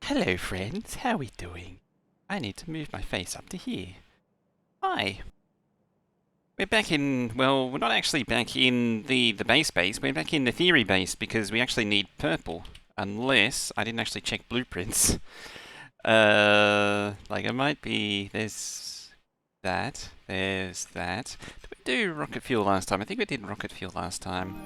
Hello friends, how are we doing? I need to move my face up to here. Hi. We're back in, well, we're not actually back in the base, we're back in the theory base because we actually need purple. Unless, I didn't actually check blueprints. Like it might be, there's that. Did we do rocket fuel last time? I think we did rocket fuel last time.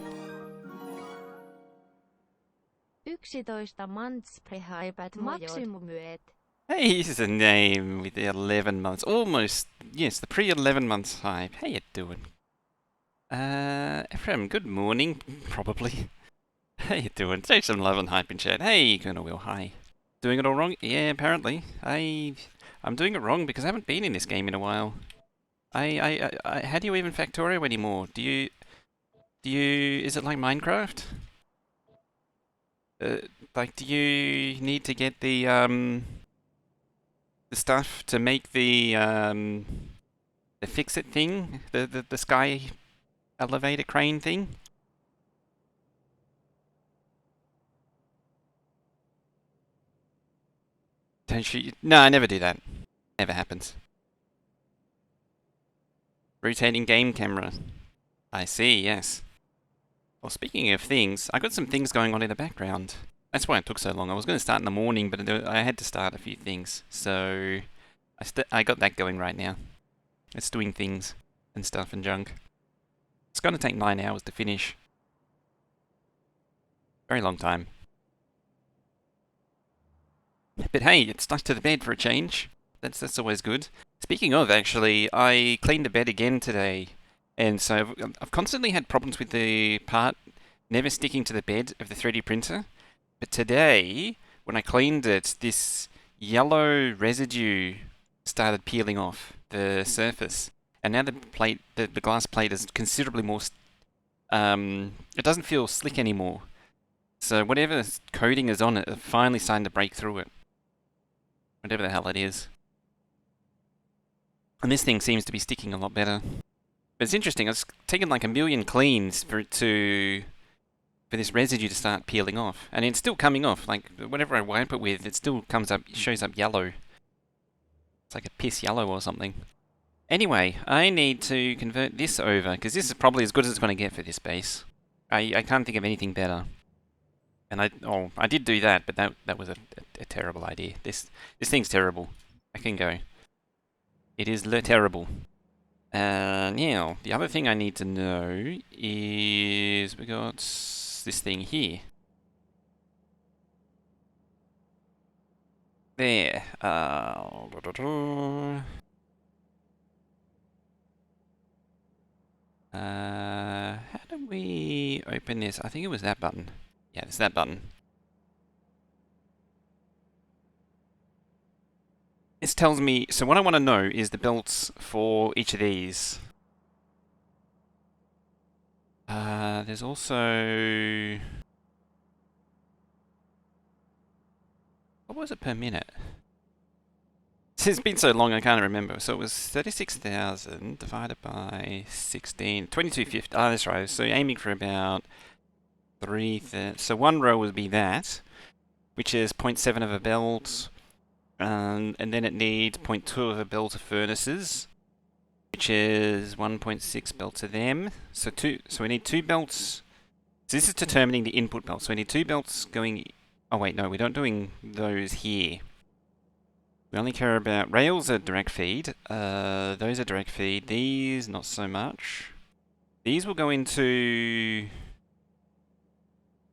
11 mantsprehaibät maksimumyöt. Hey, this is a name with the 11 months. Almost, yes, the pre-11 months hype. How you doing? Ephraim, good morning, probably. How you doing? Take some love and hype in chat. Hey, Colonel Will, hi. Doing it all wrong? Yeah, apparently. I'm doing it wrong because I haven't been in this game in a while. How do you even Factorio anymore? Is it like Minecraft? Like, do you need to get the stuff to make the fix-it thing? The sky elevator crane thing? Don't shoot. No, I never do that. Never happens. Rotating game camera. I see, yes. Well, speaking of things, I got some things going on in the background. That's why it took so long. I was going to start in the morning, but I had to start a few things. So, I got that going right now. It's doing things and stuff and junk. It's going to take 9 hours to finish. Very long time. But hey, it's stuck to the bed for a change. That's always good. Speaking of, actually, I cleaned the bed again today. And so I've constantly had problems with the part never sticking to the bed of the 3D printer. But today, when I cleaned it, this yellow residue started peeling off the surface. And now the glass plate is considerably more, it doesn't feel slick anymore. So whatever coating is on it, it's finally starting to break through it. Whatever the hell it is. And this thing seems to be sticking a lot better. But it's interesting, it's taken like a million cleans for this residue to start peeling off. And it's still coming off. Like, whatever I wipe it with, it still shows up yellow. It's like a piss yellow or something. Anyway, I need to convert this over, because this is probably as good as it's going to get for this base. I can't think of anything better. And I did do that, but that was a terrible idea. This thing's terrible. I can go. It is terrible. Now, the other thing I need to know is we got this thing here. There. How do we open this? I think it was that button. Yeah, it's that button. This tells me, so what I want to know is the belts for each of these. There's also... What was it per minute? It's been so long I can't remember. So it was 36,000 divided by 16, 2250. Oh, that's right. So aiming for about 3,000. So one row would be that, which is 0.7 of a belt. And then it needs 0.2 of a belt of furnaces, which is 1.6 belts of them. So we need 2 belts. So this is determining the input belt. So we need 2 belts going... Oh wait, no, we're not doing those here. We only care about... Rails are direct feed. Those are direct feed. These, not so much. These will go into...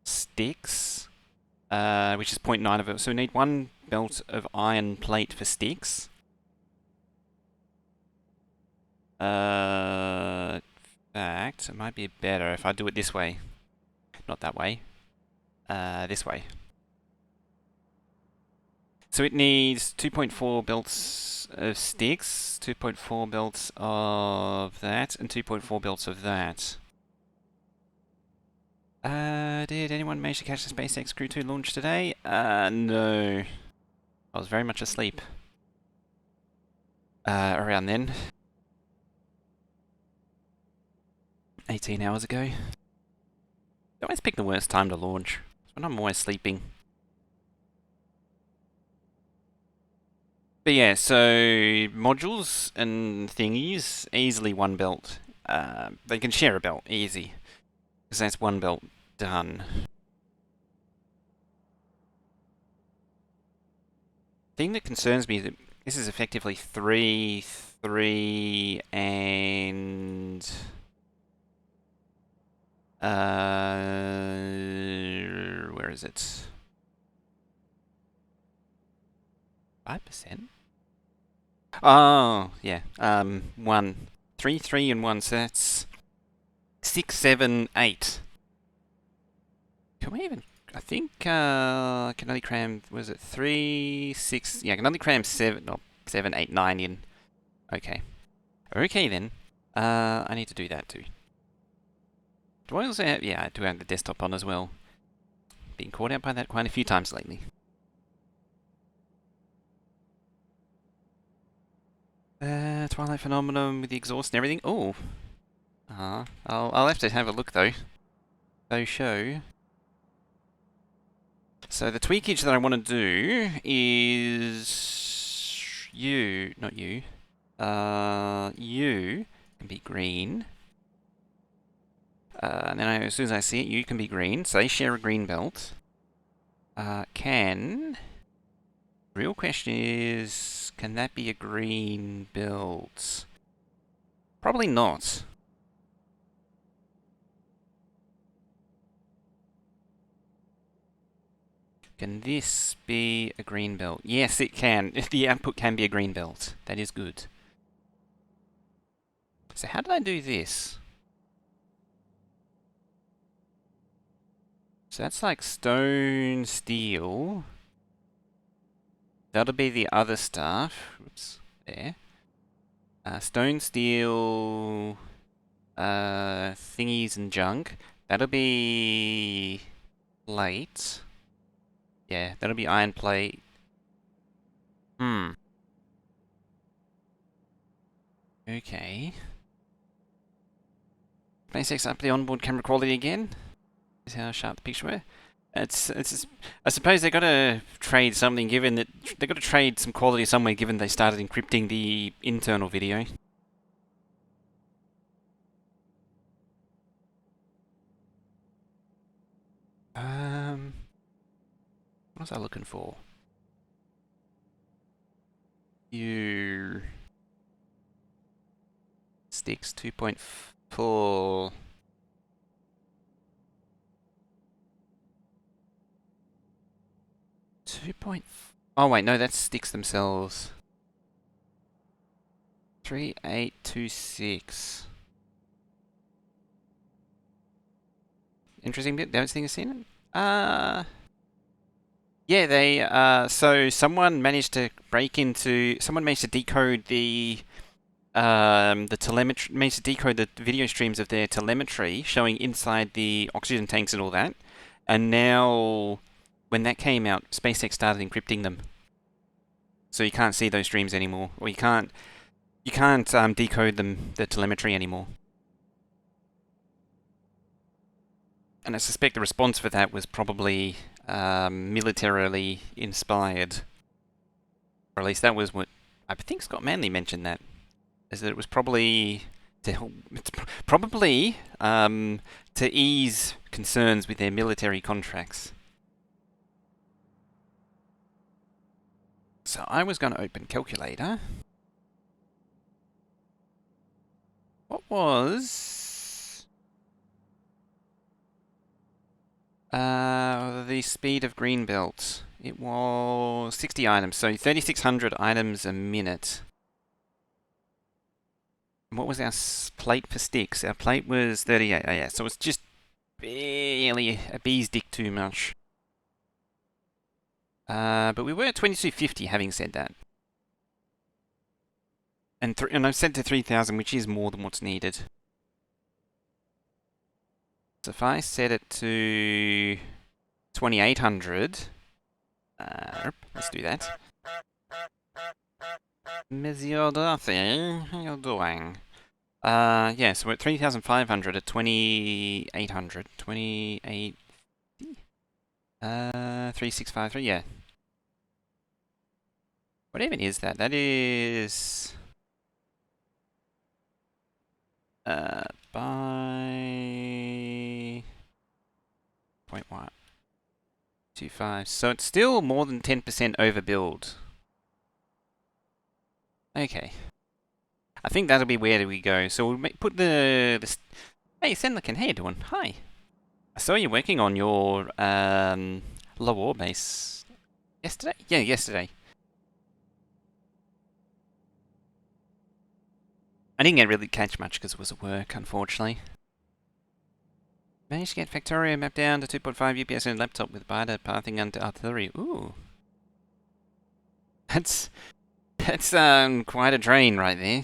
sticks, which is 0.9 of it. So we need 1 belt of iron plate for sticks. In fact, it might be better if I do it this way. Not that way. This way. So it needs 2.4 belts of sticks, 2.4 belts of that, and 2.4 belts of that. Did anyone manage to catch the SpaceX Crew 2 launch today? No. I was very much asleep. Around then. 18 hours ago. I always pick the worst time to launch. It's when I'm always sleeping. But yeah, so modules and thingies, easily one belt. They can share a belt, easy. Because that's one belt done. Thing that concerns me is that this is effectively 3, 3, and... where is it? 5%? Oh, yeah. 1. 3, 3, and 1, so that's 6, 7, 8. Can we even... I think I can only cram... Was it 3, 6... Yeah, I can only cram 7, no, 7, 8, 9 in. Okay. Okay then. I need to do that too. Do I also have... Yeah, I do have the desktop on as well. Been caught out by that quite a few times lately. Twilight Phenomenon with the exhaust and everything. Oh. I'll have to have a look though. Show. So the tweakage that I want to do is not you. You can be green. And then as soon as I see it, you can be green. So they share a green belt. Real question is, can that be a green belt? Probably not. Can this be a green belt? Yes, it can. The output can be a green belt. That is good. So how did I do this? So that's like stone, steel. That'll be the other stuff. Oops, there. Stone, steel, thingies and junk. That'll be plate. Yeah, that'll be iron plate. Okay. SpaceX up the onboard camera quality again. Is how sharp the picture were. I suppose they got to trade something, given that they got to trade some quality somewhere, given they started encrypting the internal video. What was I looking for? You sticks 2.4. Oh wait, no, that's sticks themselves. 3826. Interesting bit. Don't think I've seen it. Yeah, so someone managed to decode the telemetry, managed to decode the video streams of their telemetry showing inside the oxygen tanks and all that. And now, when that came out, SpaceX started encrypting them, so you can't see those streams anymore, or you can't decode the telemetry anymore. And I suspect the response for that was probably militarily inspired. Or at least that was what... I think Scott Manley mentioned that. Is that it was probably to help... Probably to ease concerns with their military contracts. So I was going to open calculator. What was... the speed of Greenbelt? It was 60 items, so 3,600 items a minute. And what was our plate for sticks? Our plate was 38. Oh yeah, so it's just barely a bee's dick too much. But we were at 2250, having said that. And I've set to 3,000, which is more than what's needed. So if I set it to 2,800, let's do that. Monsieur Dorothy, how you doing? Yeah, so we're at 3,500 at 2,800. 28... 3653, yeah. What even is that? That is by 0.125. So it's still more than 10% overbuild. Okay. I think that'll be where we go. So we'll put the hey, Senlican, how you doing? Hi. I saw you working on your low ore base yesterday. Yeah, yesterday. I didn't really catch much because it was at work, unfortunately. Managed to get Factorio mapped down to 2.5 UPS on a laptop with BIDA pathing under artillery. Ooh. That's quite a drain right there.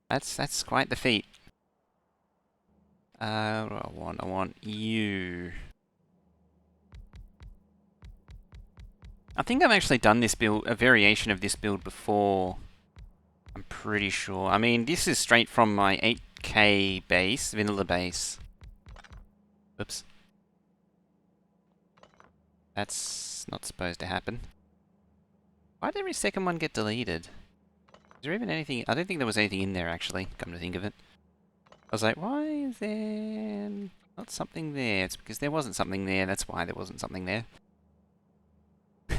That's quite the feat. What I want you. I think I've actually done this build, a variation of this build before. I'm pretty sure. I mean, this is straight from my 8K base, vanilla base. Oops. That's not supposed to happen. Why did every second one get deleted? Is there even anything? I don't think there was anything in there, actually, come to think of it. I was like, why is there not something there? It's because there wasn't something there, that's why there wasn't something there. To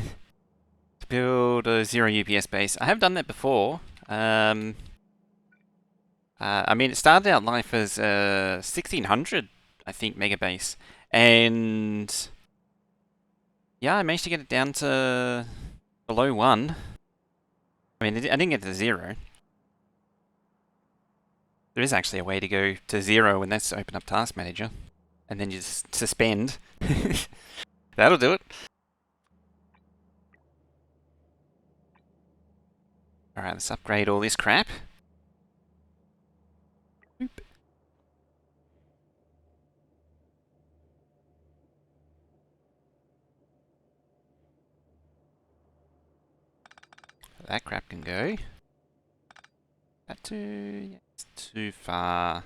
build a 0 UPS base. I have done that before. I mean, it started out life as 1600, I think, Megabase. And yeah, I managed to get it down to below 1. I mean, I didn't get to 0. There is actually a way to go to 0, and that's open up Task Manager. And then you just suspend. That'll do it. Alright, let's upgrade all this crap. Boop. That crap can go. That too... Yeah, it's too far.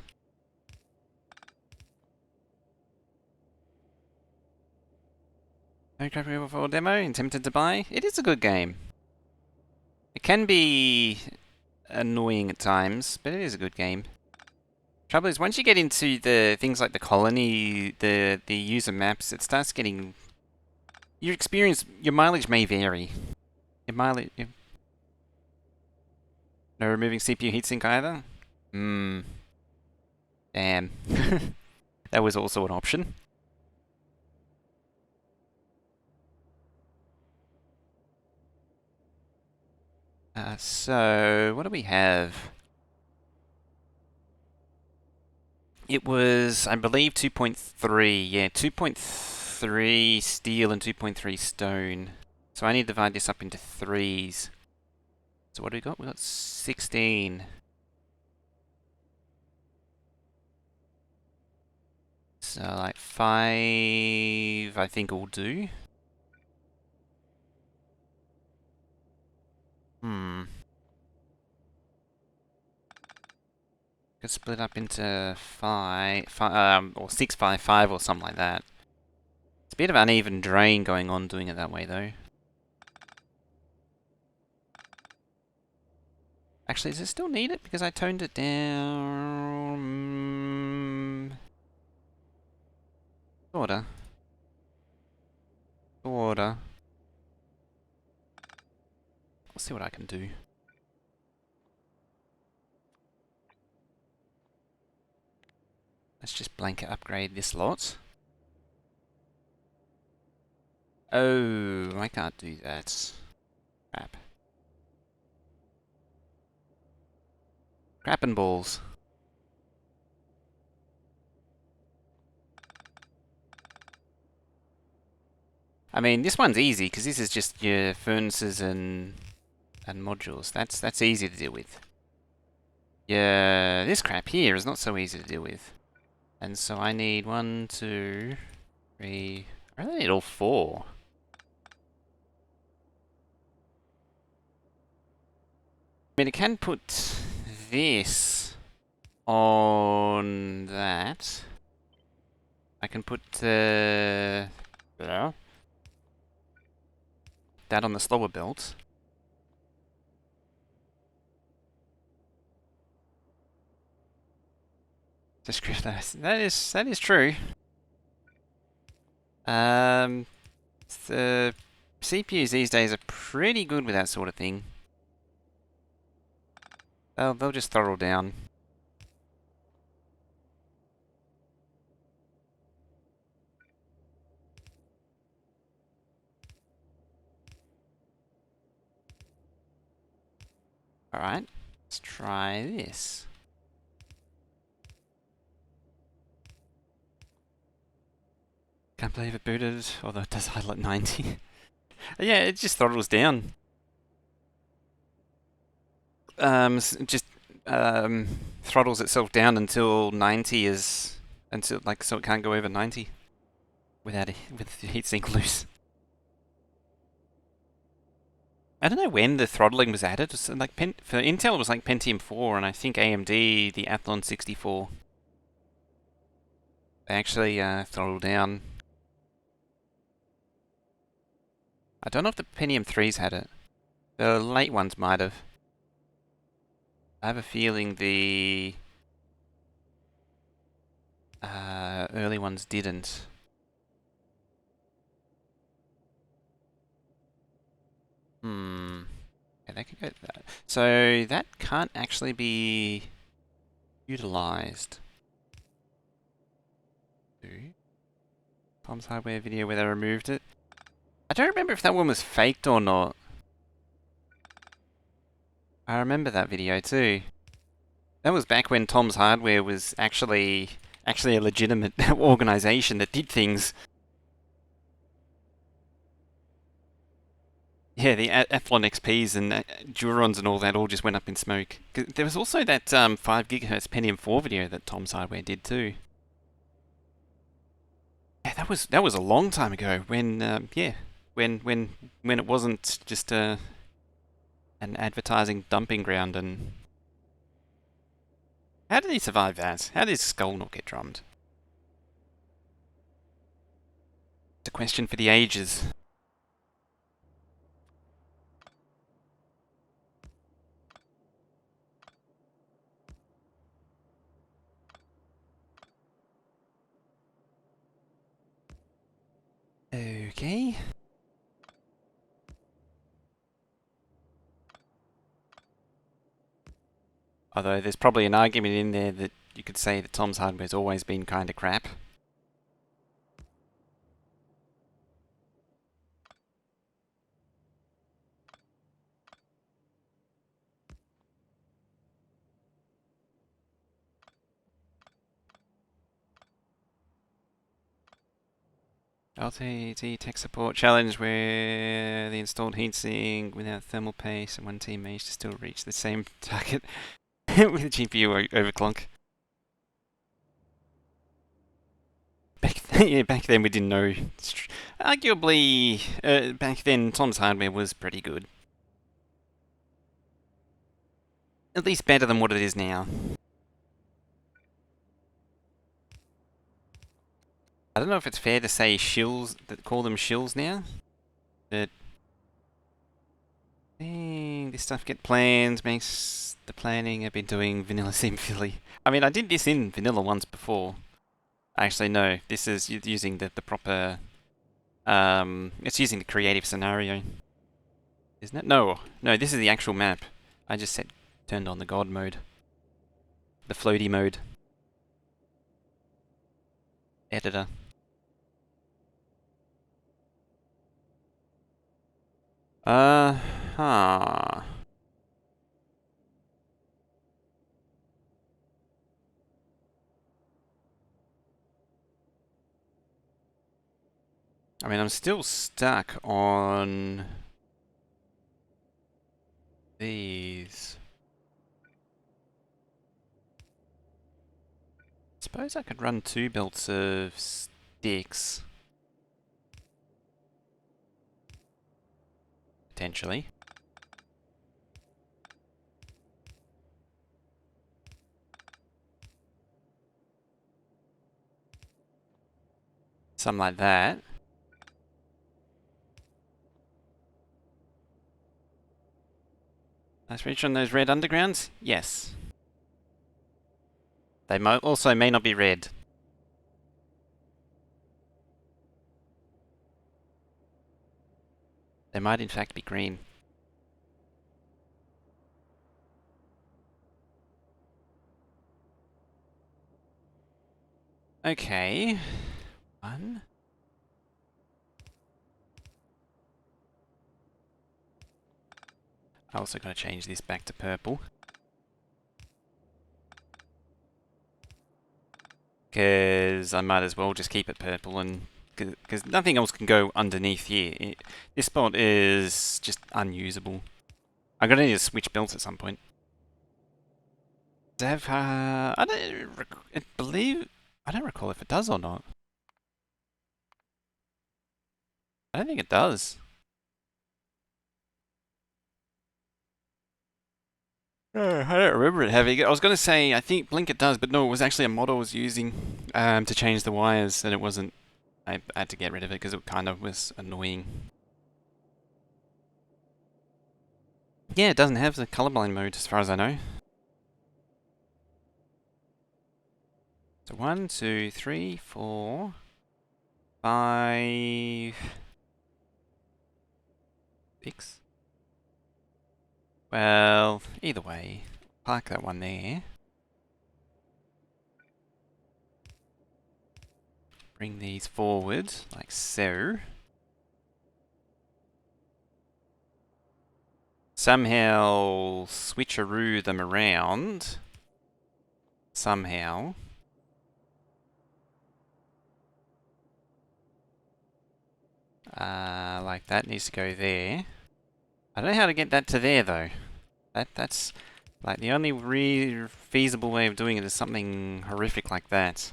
No crap removal for demo, and tempted to buy. It is a good game. It can be annoying at times, but it is a good game. Trouble is, once you get into the things like the colony, the user maps, it starts getting... Your experience, your mileage may vary. Your mileage... No removing CPU heatsink either? Damn. That was also an option. So, what do we have? It was, I believe, 2.3. Yeah, 2.3 steel and 2.3 stone. So I need to divide this up into 3s. So what do we got? We got 16. So like 5, I think will do. Could split up into 5, or 6, 5, 5 or something like that. It's a bit of uneven drain going on doing it that way though. Actually, does it still need it? Because I toned it down... Sorta. Sorta. I'll see what I can do. Let's just blanket upgrade this lot. Oh, I can't do that. Crap. Crap and balls. I mean, this one's easy because this is just your furnaces and modules. That's easy to deal with. Yeah, this crap here is not so easy to deal with. And so I need 1, 2, 3. I really need all 4. I mean, I can put this on that. I can put that that on the slower belt. That is true. The CPUs these days are pretty good with that sort of thing. They'll just throttle down. Alright, let's try this. Can't believe it booted, although it does idle at 90. Yeah, it just throttles down. Just throttles itself down until 90 is so it can't go over 90 with the heatsink loose. I don't know when the throttling was added. For Intel, it was like Pentium 4, and I think AMD the Athlon 64. They actually throttle down. I don't know if the Pentium 3s had it. The late ones might have. I have a feeling the early ones didn't. Yeah, that could go. So that can't actually be utilized. Tom's Hardware video where they removed it. I don't remember if that one was faked or not. I remember that video too. That was back when Tom's Hardware was actually a legitimate organization that did things. Yeah, the Athlon XPs and Durons and all that all just went up in smoke. There was also that 5 gigahertz Pentium 4 video that Tom's Hardware did too. Yeah, that was a long time ago when when it wasn't just an advertising dumping ground. And how did he survive that? How did his skull not get drummed? It's a question for the ages. Okay. Although there's probably an argument in there that you could say that Tom's Hardware's always been kind of crap. LTT tech support challenge where the installed heatsink without thermal paste and one team managed to still reach the same target with the GPU overclock. Back then we didn't know. Arguably, back then Tom's Hardware was pretty good. At least better than what it is now. I don't know if it's fair to say shills, call them shills now. But this stuff get planned, makes the planning. I've been doing vanilla sim Philly. I mean, I did this in vanilla once before. Actually, no. This is using the proper. It's using the creative scenario, isn't it? No, this is the actual map. I just turned on the God mode, the floaty mode. Editor. Huh. I mean, I'm still stuck on these. Suppose I could run 2 belts of sticks. Potentially. Something like that. Nice reach on those red undergrounds? Yes. They also may not be red. They might in fact be green. Okay. One. I also gotta change this back to purple. Because I might as well just keep it purple, and because nothing else can go underneath here. This spot is just unusable. I'm gonna need to switch belts at some point. Does it have, I don't recall if it does or not. I don't think it does. I don't remember it having it. I was going to say, I think Blink it does, but no, it was actually a mod I was using to change the wires, and it wasn't. I had to get rid of it because it kind of was annoying. Yeah, it doesn't have the colorblind mode as far as I know. So 1, 2, 3, 4, 5, 6. Well, either way, park that one there. Bring these forward, like so. Somehow switcheroo them around. Somehow. Like that needs to go there. I don't know how to get that to there though. That's like the only feasible way of doing it is something horrific like that.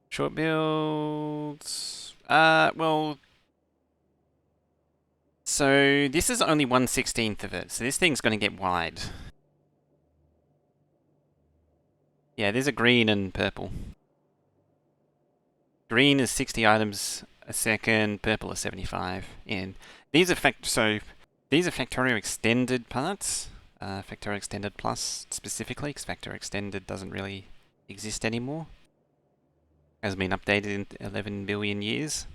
Short builds. Well. So this is only 1/16 of it, so this thing's going to get wide. Yeah, there's a green and purple. Green is 60 items a second, purple is 75. And these are these are Factorio extended parts. Factorio Extended Plus specifically, because Factorio Extended doesn't really exist anymore. Hasn't been updated in 11 billion years.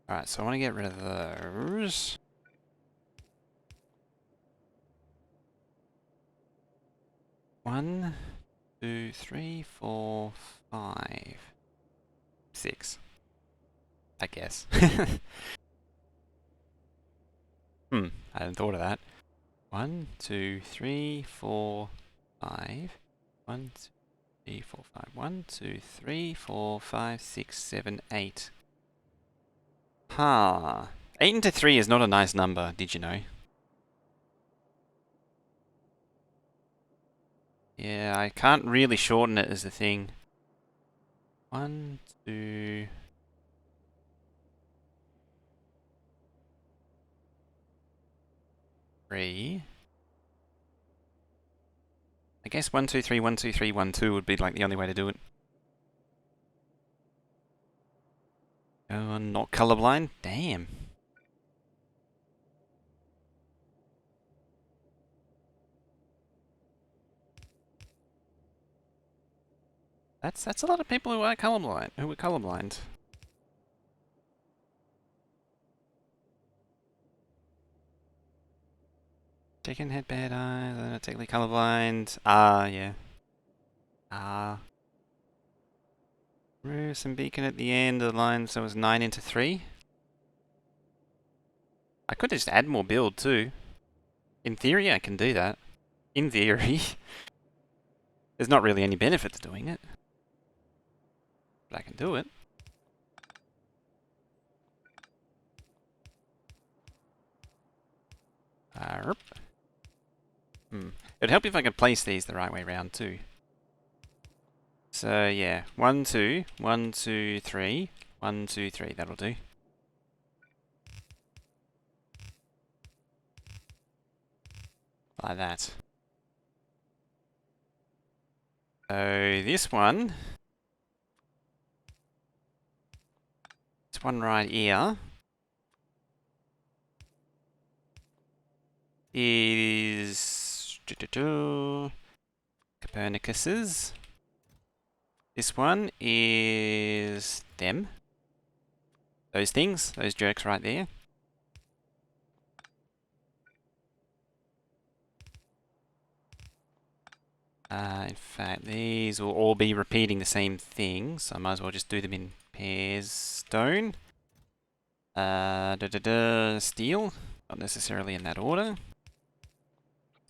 Alright, so I want to get rid of those. One, 2, 3, 4, 5, 6. I guess. I hadn't thought of that. 1, 2, 3, 4, 5. 1, 2, 3, 4, 5. 1, 2, 3, 4, 5, 6, 7, 8. Huh. 8 into 3 is not a nice number, did you know? Yeah, I can't really shorten it as the thing. 1, 2... 3. I guess 1, 2, 3, 1, 2, 3, 1, 2 would be like the only way to do it. Oh, not colorblind? Damn. That's a lot of people who are colorblind. Who are colorblind. Chicken head, bad eyes, not technically colorblind. Yeah. Remove some beacon at the end of the line, so it was 9 into 3. I could just add more build too. In theory, I can do that. In theory. There's not really any benefit to doing it. But I can do it. It'd help if I could place these the right way around too. So yeah, 1, 2, 1, 2, 3, 1, 2, 3. That'll do. Like that. So this one this one right here is Copernicus's. This one is them. Those things, those jerks right there. In fact, these will all be repeating the same thing, so I might as well just do them in pairs. Stone. Steel. Not necessarily in that order.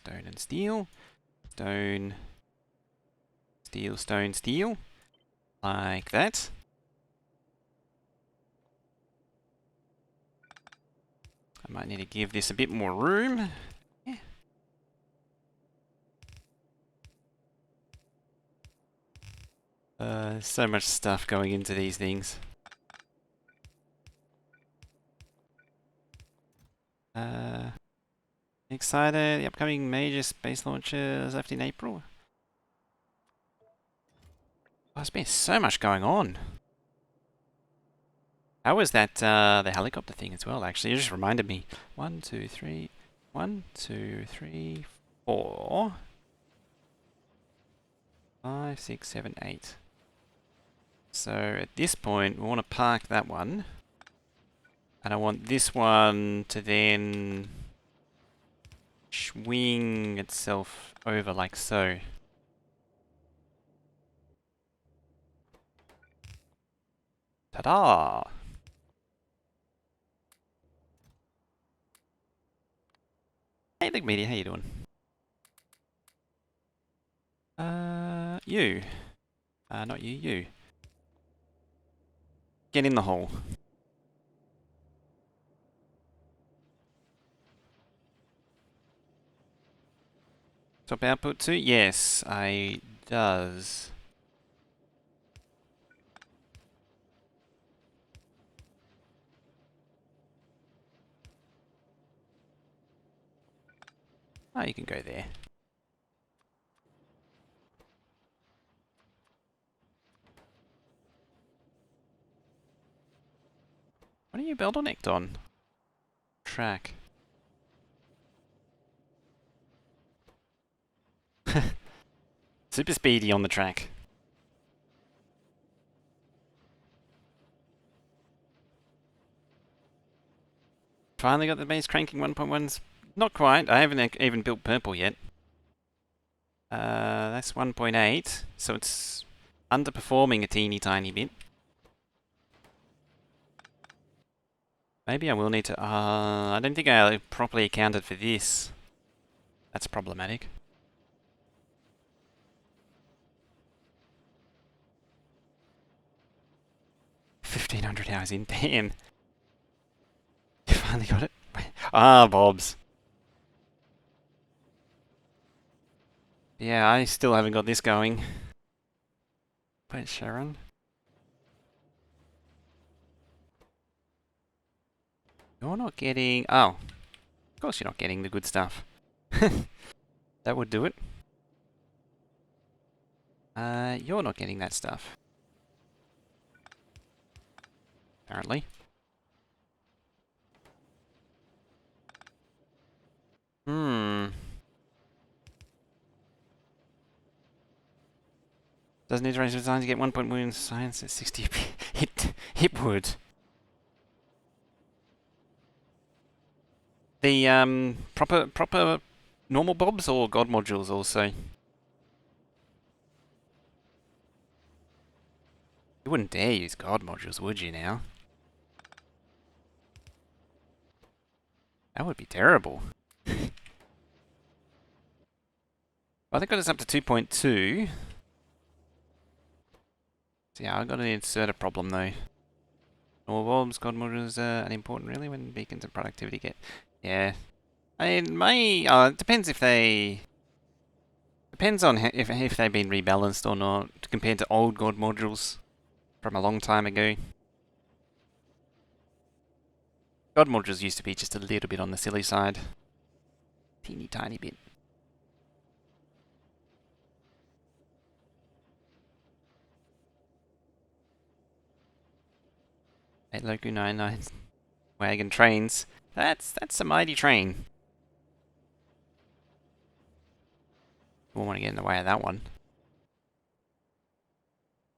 Stone and steel. Stone. Steel, stone, steel. Like that. I might need to give this a bit more room. Yeah. So much stuff going into these things. Excited. The upcoming major space launches left in April. Oh, there's been so much going on. How was that, the helicopter thing as well, actually? It just reminded me. 1, 2, 3. 1, 2, 3, 4. 5, 6, 7, 8. So at this point, we want to park that one. And I want this one to then swing itself over like so. Ta-da! Hey, Big Media, how you doing? You. Not you, you. Get in the hole. Top output too? Yes, I does. Oh, you can go there. What are you bottlenecked on? Track. Super speedy on the track. Finally got the base cranking 1.1's. Not quite. I haven't even built purple yet. That's 1.8. So it's underperforming a teeny tiny bit. Maybe I will need to... I don't think I properly accounted for this. That's problematic. 1500 hours in. Damn. You finally got it? Ah, Bobs. Yeah, I still haven't got this going. Wait, Sharon? You're not getting... Oh. Of course you're not getting the good stuff. That would do it. You're not getting that stuff. Apparently. Doesn't iteration design to get 1.1 in science at 60? It would. The proper normal bobs or god modules also? You wouldn't dare use god modules, would you now? That would be terrible. I think got us up to 2.2. So yeah, I've got an inserter problem though. Normal bulbs, god modules are unimportant really when beacons and productivity get... Yeah. I mean, it depends if they... Depends on if they've been rebalanced or not compared to old god modules from a long time ago. God modules used to be just a little bit on the silly side. Teeny tiny bit. 8 Loku 99 wagon trains. That's a mighty train. Won't want to get in the way of that one.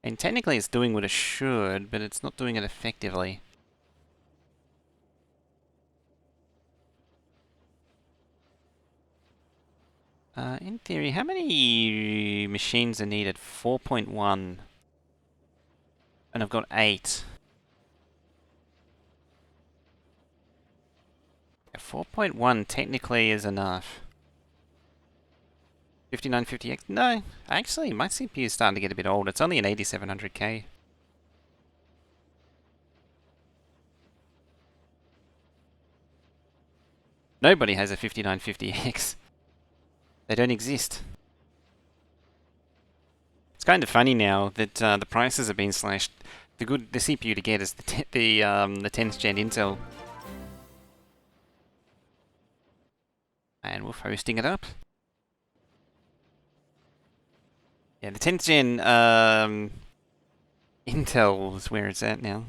And technically it's doing what it should, but it's not doing it effectively. In theory, how many machines are needed? 4.1. And I've got 8. Yeah, 4.1 technically is enough. 5950X? No, actually, my CPU is starting to get a bit old. It's only an 8700K. Nobody has a 5950X. They don't exist. It's kind of funny now that the prices have been slashed. The CPU to get is the 10th gen Intel. And Wolf hosting it up. Yeah, the 10th gen Intel is where it's at now.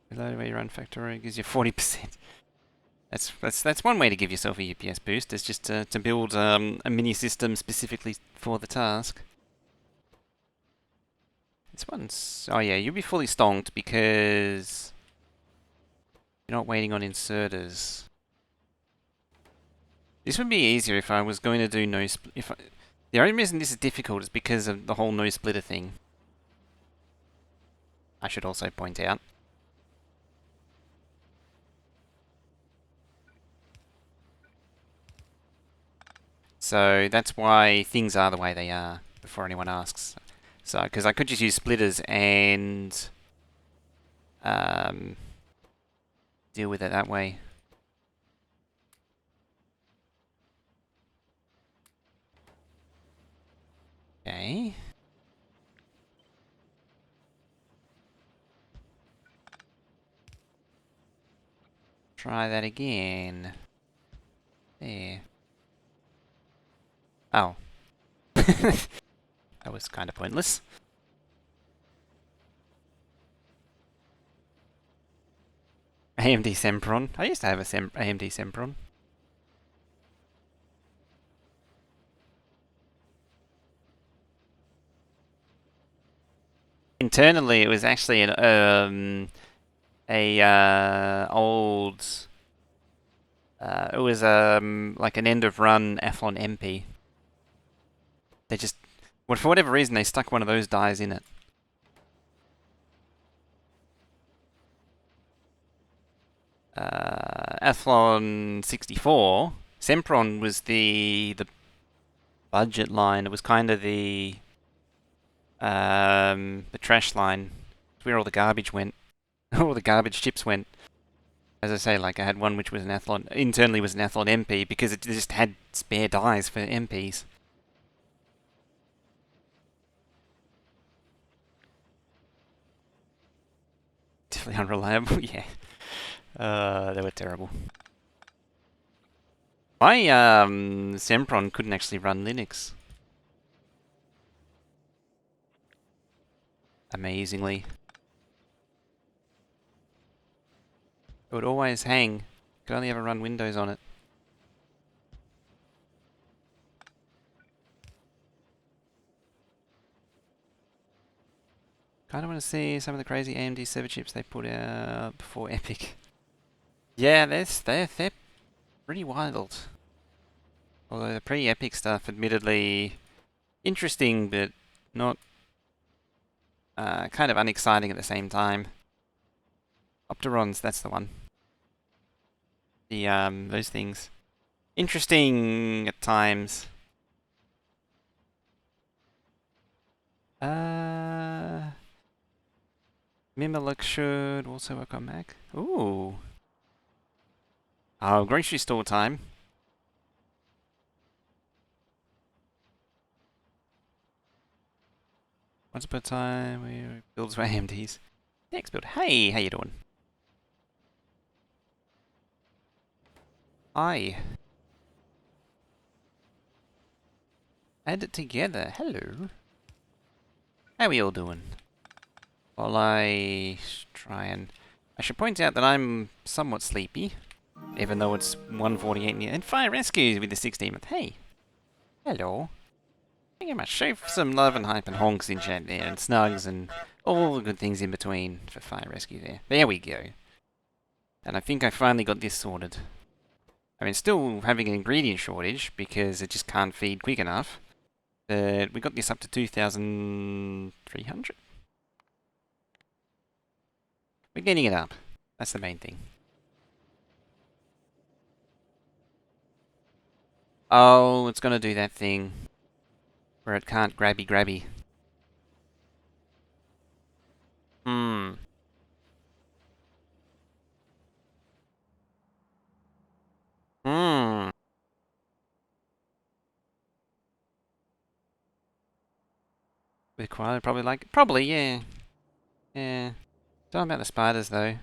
Below where you run Factorio gives you 40%. That's one way to give yourself a UPS boost, is just to build a mini system specifically for the task. This one's... oh yeah, you'll be fully stonked because you're not waiting on inserters. This would be easier if I was going to do no... the only reason this is difficult is because of the whole no splitter thing. I should also point out. So that's why things are the way they are, before anyone asks. So, because I could just use splitters and deal with it that way. Okay. Try that again. There. Oh. That was kind of pointless. AMD Sempron. I used to have a AMD Sempron. Internally, it was actually an old. It was like an end of run Athlon MP. They just, well, for whatever reason, they stuck one of those dies in it. Athlon 64. Sempron was the budget line. It was kind of the trash line. It's where all the garbage went. All the garbage chips went. As I say, like I had one which was an Athlon, internally was an Athlon MP because it just had spare dies for MPs. Definitely unreliable, yeah. They were terrible. My Sempron couldn't actually run Linux. Amazingly. It would always hang. Could only ever run Windows on it. Kind of want to see some of the crazy AMD server chips they put out before Epic. Yeah, they're pretty wild. Although the pre-Epic stuff, admittedly interesting, but not kind of unexciting at the same time. Opterons, that's the one. The those things. Interesting at times. Mimilux should also work on Mac. Ooh. Oh, grocery store time. Once upon a time, we builds for AMDs. Next build. Hey, how you doing? Hi. add it together. Hello. How we all doing? While I try and... I should point out that I'm somewhat sleepy, even though it's 1:48 and fire rescue with the 16th month. Hey. Hello. Thank you very much. Show some love and hype and honks in chat there, and snugs and all the good things in between for fire rescue there. There we go. And I think I finally got this sorted. I mean, still having an ingredient shortage because it just can't feed quick enough. But we got this up to 2,300. We're getting it up. That's the main thing. Oh, it's gonna do that thing where it can't grabby. Hmm. Hmm. With koala, probably like... Probably, yeah. Yeah. Don't know about the spiders, though.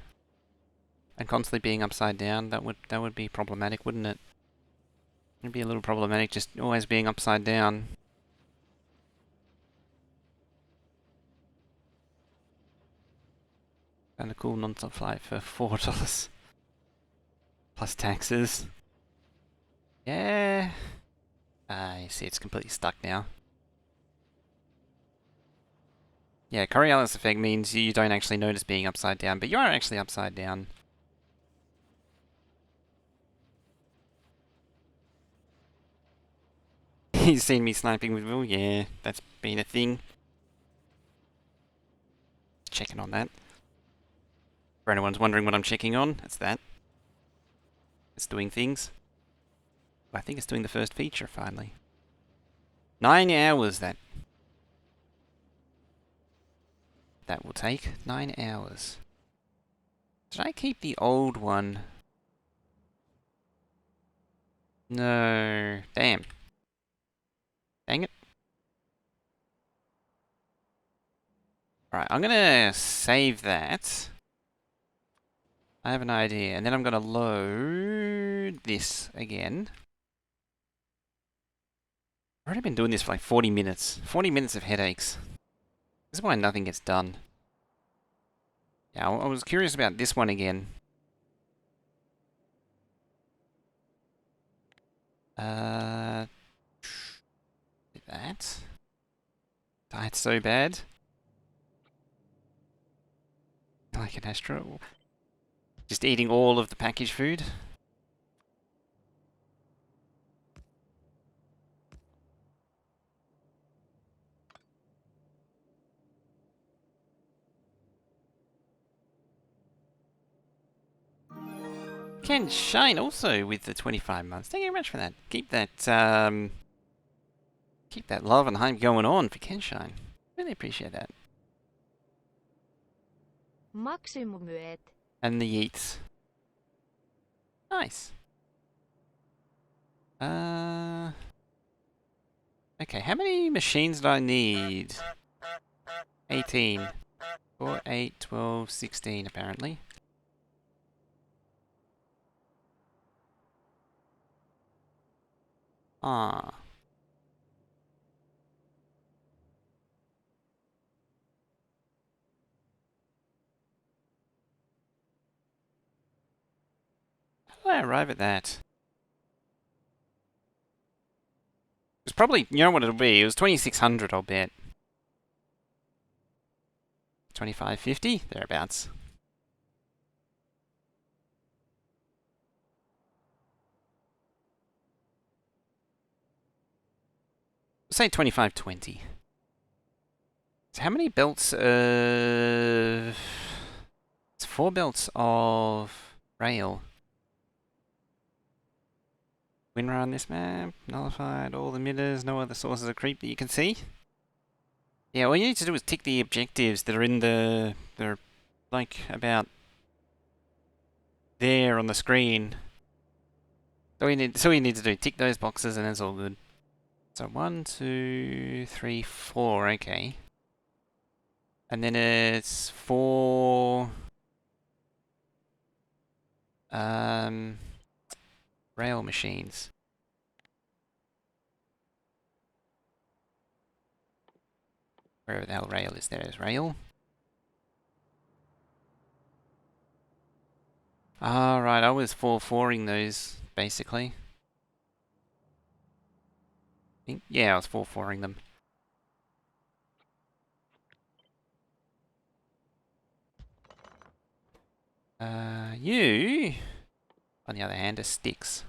And constantly being upside down, that would be problematic, wouldn't it? It'd be a little problematic just always being upside down. Found a cool non-stop flight for $4. Plus taxes. Yeah. You see it's completely stuck now. Yeah, Coriolis effect means you don't actually notice being upside down, but you are actually upside down. He's seen me sniping with Will, yeah, that's been a thing. Checking on that. For anyone's wondering what I'm checking on, it's that. It's doing things. I think it's doing the first feature, finally. 9 hours that will take. 9 hours. Did I keep the old one? No. Damn. Dang it. Alright, I'm gonna save that. I have an idea, and then I'm gonna load this again. I've already been doing this for like 40 minutes. 40 minutes of headaches. This is why nothing gets done. Yeah, I was curious about this one again. That. Died so bad. Like an astro. Just eating all of the packaged food. Can Shine also with the 25 months. Thank you very much for that. Keep that love and hype going on for Ken Shine. Really appreciate that. Maksimumyöt. And the Yeats. Nice. Okay, how many machines do I need? 18. 4, 8, 12, 16 apparently. Ah. How did I arrive at that? It's probably, you know what it'll be? It was 2600, I'll bet. 2550? Thereabouts. Say 2520. So how many belts? It's 4 belts of rail. WinRAR on this map. Nullified all the emitters. No other sources of creep that you can see. Yeah, all you need to do is tick the objectives that are in the... They're like about there on the screen. So you need to do tick those boxes and it's all good. So 1, 2, 3, 4. Okay. And then it's 4 rail machines. Wherever the hell rail is, there is rail. Right, I was 4-4ing those, basically. Yeah, I was 4-4ing them. You, on the other hand, are sticks.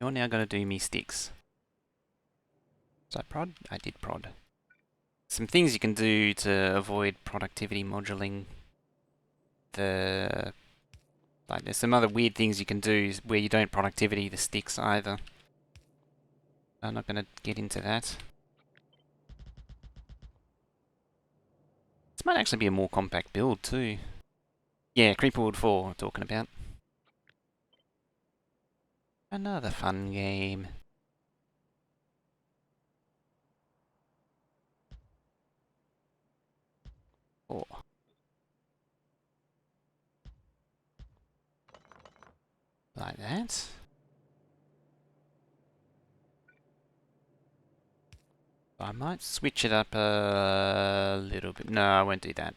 You're now going to do me sticks. So I prod? I did prod. Some things you can do to avoid productivity moduling. Like, there's some other weird things you can do where you don't productivity the sticks either. I'm not going to get into that. This might actually be a more compact build too. Yeah, Creeperwood 4 I'm talking about. Another fun game. Oh. Like that. I might switch it up a little bit. No, I won't do that.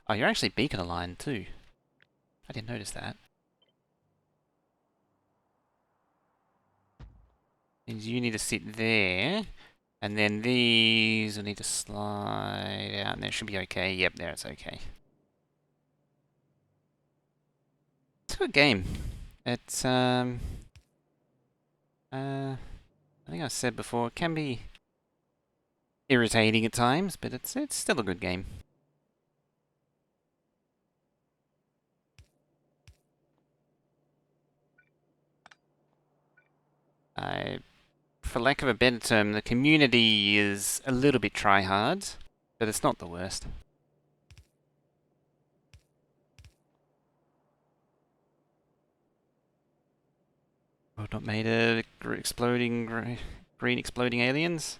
Oh, you're actually beacon aligned too. I didn't notice that. Means you need to sit there, and then these will need to slide out, and that should be okay. Yep, there it's okay. It's a good game. It's I think I said before, it can be irritating at times, but it's still a good game. For lack of a better term, the community is a little bit try-hard, but it's not the worst. World not made of exploding green exploding aliens?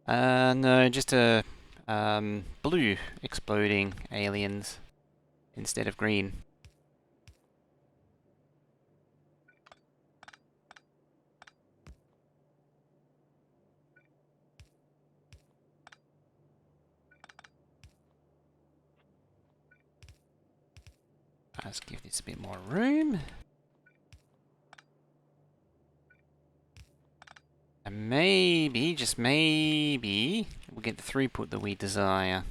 No, just a blue exploding aliens instead of green. Let's give this a bit more room. And maybe, just maybe, we'll get the throughput that we desire.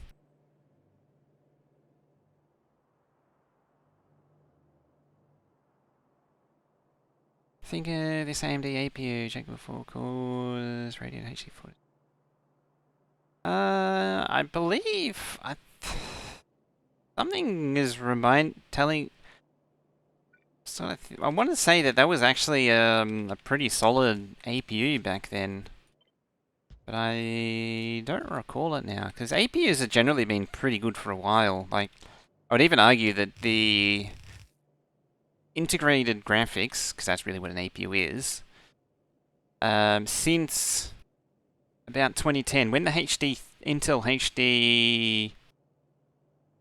Think of this AMD APU, check before cores, Radeon HD40. I believe something is telling. So I want to say that was actually a pretty solid APU back then, but I don't recall it now because APUs have generally been pretty good for a while. Like, I would even argue that the integrated graphics, because that's really what an APU is, since about 2010, when the Intel HD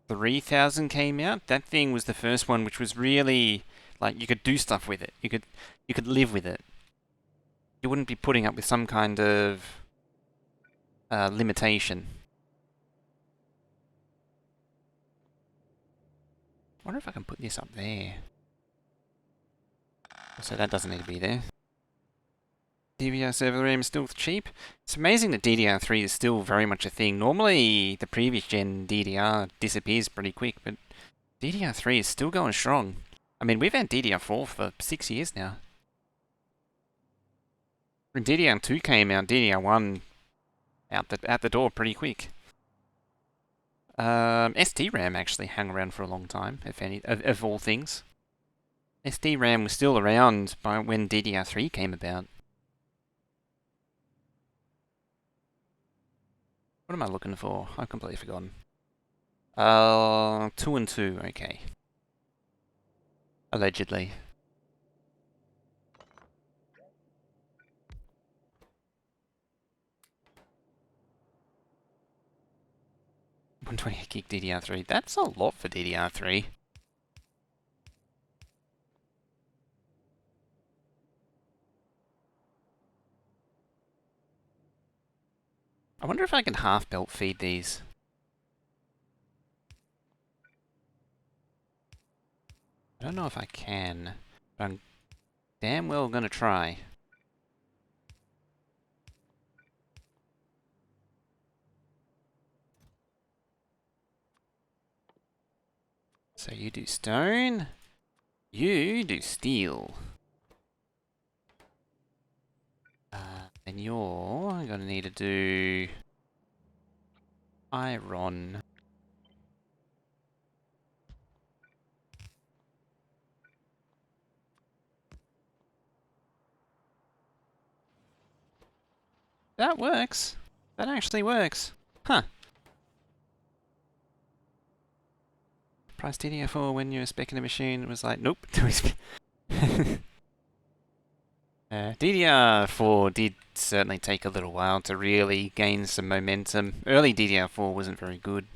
3000 came out, that thing was the first one which was really like you could do stuff with it. You could live with it. You wouldn't be putting up with some kind of limitation. I wonder if I can put this up there. So that doesn't need to be there. DDR server RAM is still cheap. It's amazing that DDR3 is still very much a thing. Normally, the previous gen DDR disappears pretty quick, but DDR3 is still going strong. I mean, we've had DDR4 for 6 years now. When DDR2 came out, DDR1 out the door pretty quick. SDRAM actually hung around for a long time, if any, of all things. SDRAM was still around by when DDR3 came about. What am I looking for? I've completely forgotten. 2 and 2, okay. Allegedly. $128 gig DDR3. That's a lot for DDR3. I wonder if I can half belt feed these. I don't know if I can, but I'm damn well gonna try. So you do stone, you do steel. And you're gonna need to do iron. That works. That actually works. Huh. Price DDR4 when you were speccing a machine was like, nope. DDR4 did certainly take a little while to really gain some momentum. Early DDR4 wasn't very good.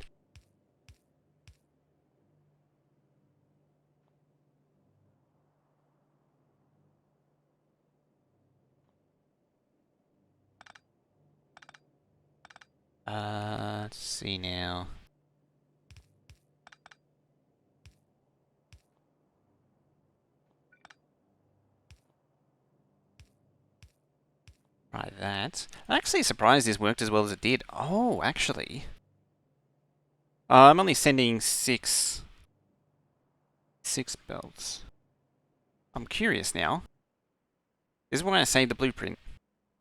Let's see now. Try that. I'm actually surprised this worked as well as it did. Oh, actually. I'm only sending six belts. I'm curious now. This is why I saved the blueprint,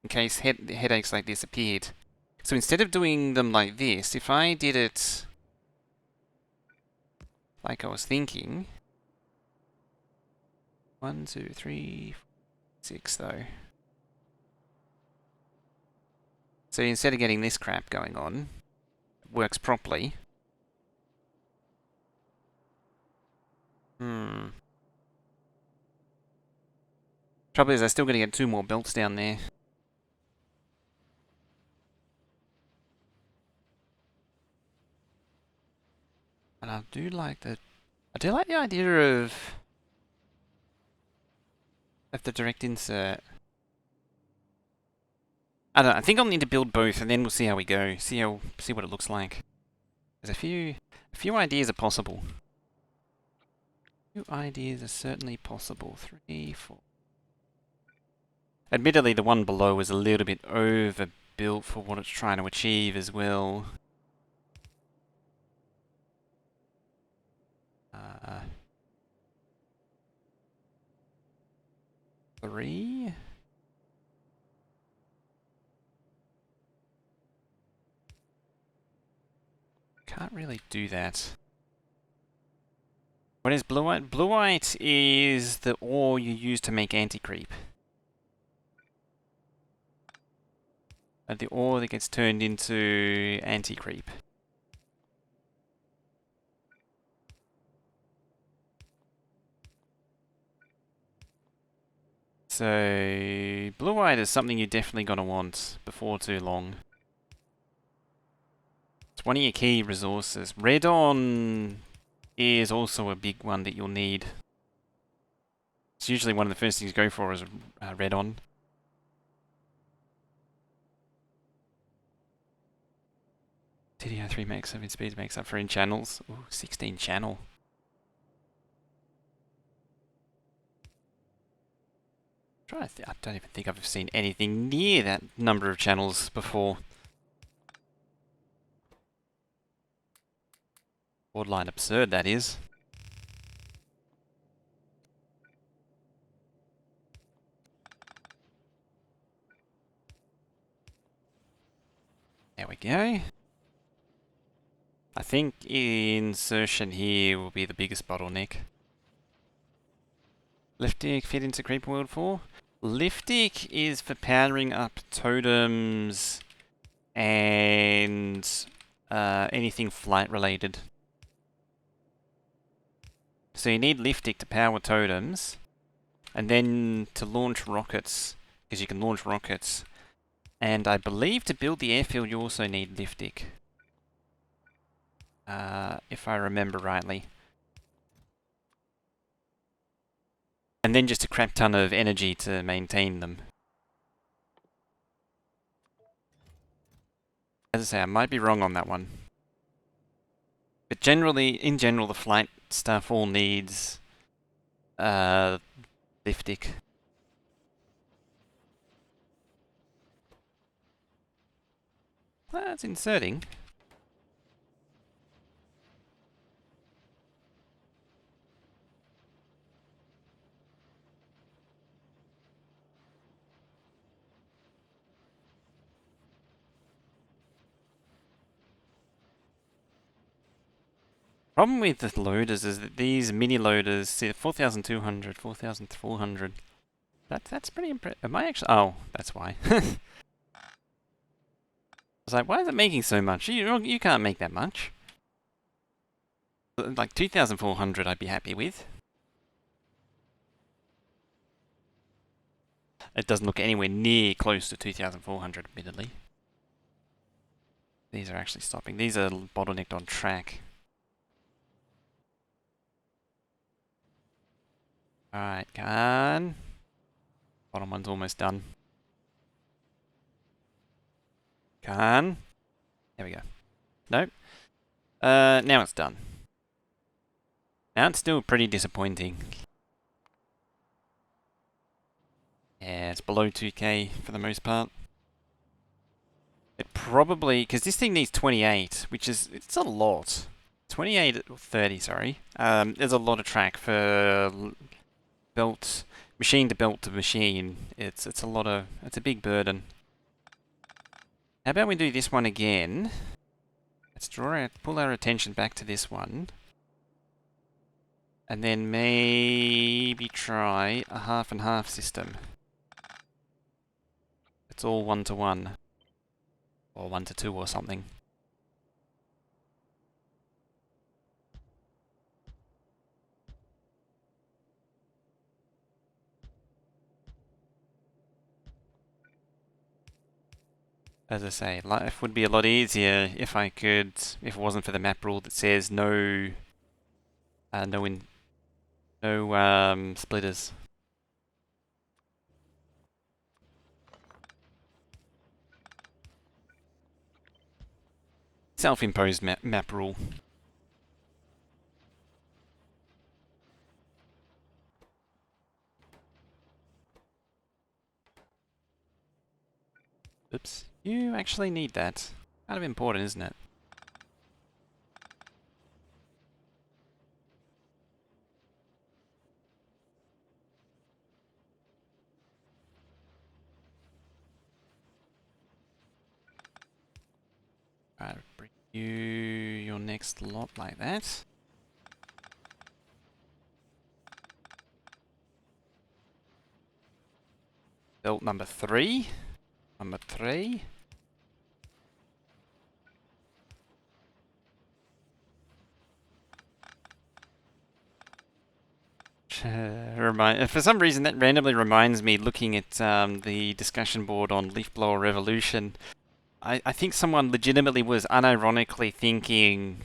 in case headaches like this appeared. So instead of doing them like this, if I did it like I was thinking... 1, 2, 3, 6 though. So instead of getting this crap going on, it works properly. Trouble is, I still got to get 2 more belts down there. And I do like the idea of the direct insert. I don't know, I think I'll need to build both and then we'll see how we go. See what it looks like. There's a few ideas are possible. Few ideas are certainly possible. 3, 4. Admittedly, the one below is a little bit overbuilt for what it's trying to achieve as well. 3. Can't really do that. What is blueite? Blueite is the ore you use to make anti-creep. The ore that gets turned into anti-creep. So, blueite is something you're definitely going to want before too long. It's one of your key resources. Redon is also a big one that you'll need. It's usually one of the first things you go for is Redon. DDR3 makes up in speed makes up for in channels. Ooh, 16 channel. I don't even think I've seen anything near that number of channels before. Borderline absurd, that is. There we go. I think insertion here will be the biggest bottleneck. Liftic fit into Creeper World 4? Liftic is for powering up totems and anything flight related. So you need Liftic to power totems, and then to launch rockets, because you can launch rockets. And I believe to build the airfield you also need Liftic. If I remember rightly. And then just a crap ton of energy to maintain them. As I say, I might be wrong on that one. But generally, in general, the flight stuff all needs liftic. That's inserting. Problem with the loaders is that these mini loaders, see, 4,200, 4,400. That's pretty impressive. Am I actually? Oh, that's why. I was like, why is it making so much? You can't make that much. Like 2,400, I'd be happy with. It doesn't look anywhere near close to 2,400, admittedly. These are actually stopping. These are bottlenecked on track. Alright, come on. Bottom one's almost done. Come on. There we go. Nope. Now it's done. Now it's still pretty disappointing. Yeah, it's below 2k for the most part. It probably, because this thing needs 28, which is, it's a lot. 28, 30, sorry. There's a lot of track for belt, machine to belt to machine. It's a lot of, it's a big burden. How about we do this one again? Let's pull our attention back to this one. And then maybe try a half and half system. It's all 1-to-1. Or 1-to-2 or something. As I say, life would be a lot easier if I could, if it wasn't for the map rule that says no, no splitters. Self-imposed map rule. Oops. You actually need that. Kind of important, isn't it? Alright, bring you your next lot like that. Belt number 3. Number 3. For some reason, that randomly reminds me, looking at the discussion board on Leaf Blower Revolution, I think someone legitimately was unironically thinking,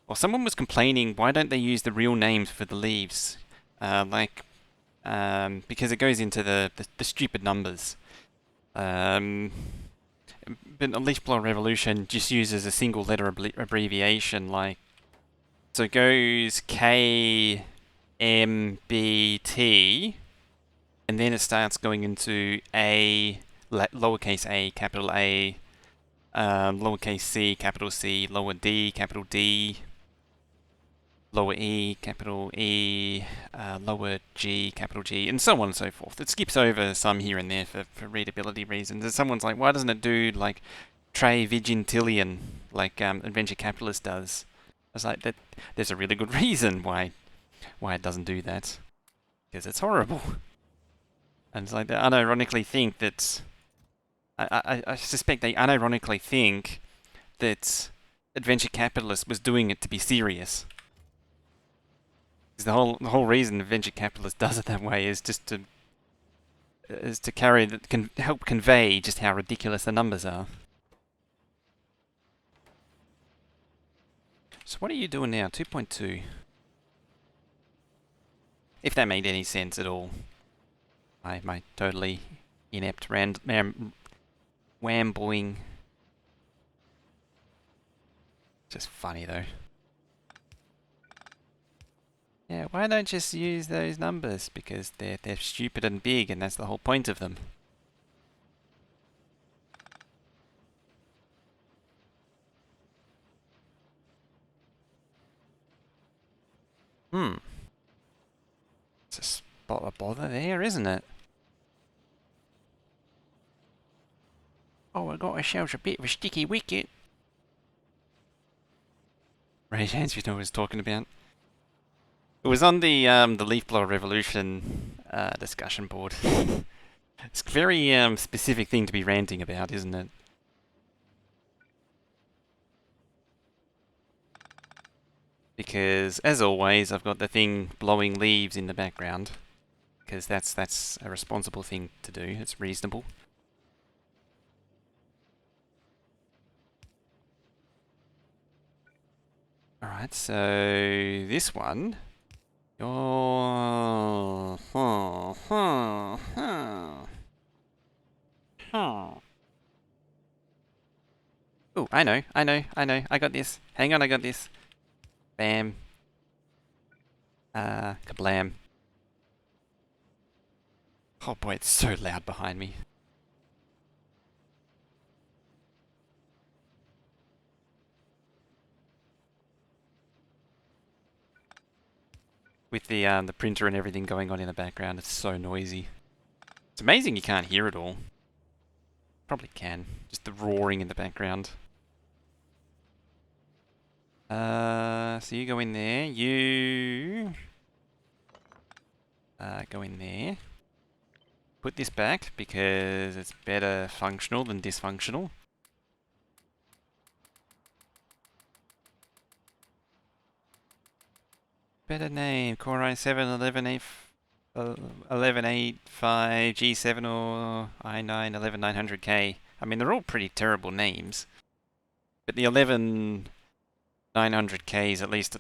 or someone was complaining, why don't they use the real names for the leaves? Because it goes into the stupid numbers. But Leaf Blower Revolution just uses a single letter abbreviation, like, so it goes K, M, B, T, and then it starts going into A, lowercase a, capital A, lowercase c, capital C, lower D, capital D, lower E, capital E, lower G, capital G, and so on and so forth. It skips over some here and there for readability reasons. And someone's like, why doesn't it do like Tre Vigintillion, like Adventure Capitalist does? I was like, there's a really good reason why it doesn't do that. Because it's horrible. And it's like they unironically think that... I suspect they unironically think that Adventure Capitalist was doing it to be serious. Because the whole reason Adventure Capitalist does it that way is just to carry that can help convey just how ridiculous the numbers are. So what are you doing now? 2.2. If that made any sense at all. My totally inept wambling. Just funny though. Yeah, why don't just use those numbers? Because they're stupid and big, and that's the whole point of them. Hmm. It's a spot of bother there, isn't it? Oh, I got ourselves a bit of a sticky wicket. Raise hands, you know what I was talking about. It was on the leaf blower revolution discussion board. It's a very specific thing to be ranting about, isn't it? Because as always, I've got the thing blowing leaves in the background. Because that's a responsible thing to do. It's reasonable. Alright, so this one. Oh, oh, I know. I got this. Hang on, I got this. Bam. Kablam. Oh boy, it's so loud behind me. With the printer and everything going on in the background, it's so noisy. It's amazing you can't hear it all. Probably can. Just the roaring in the background. So you go in there. You go in there. Put this back because it's better functional than dysfunctional. Better name, Core i7 1185 G7 or i9 11900K. I mean, they're all pretty terrible names. But the 11900K is at least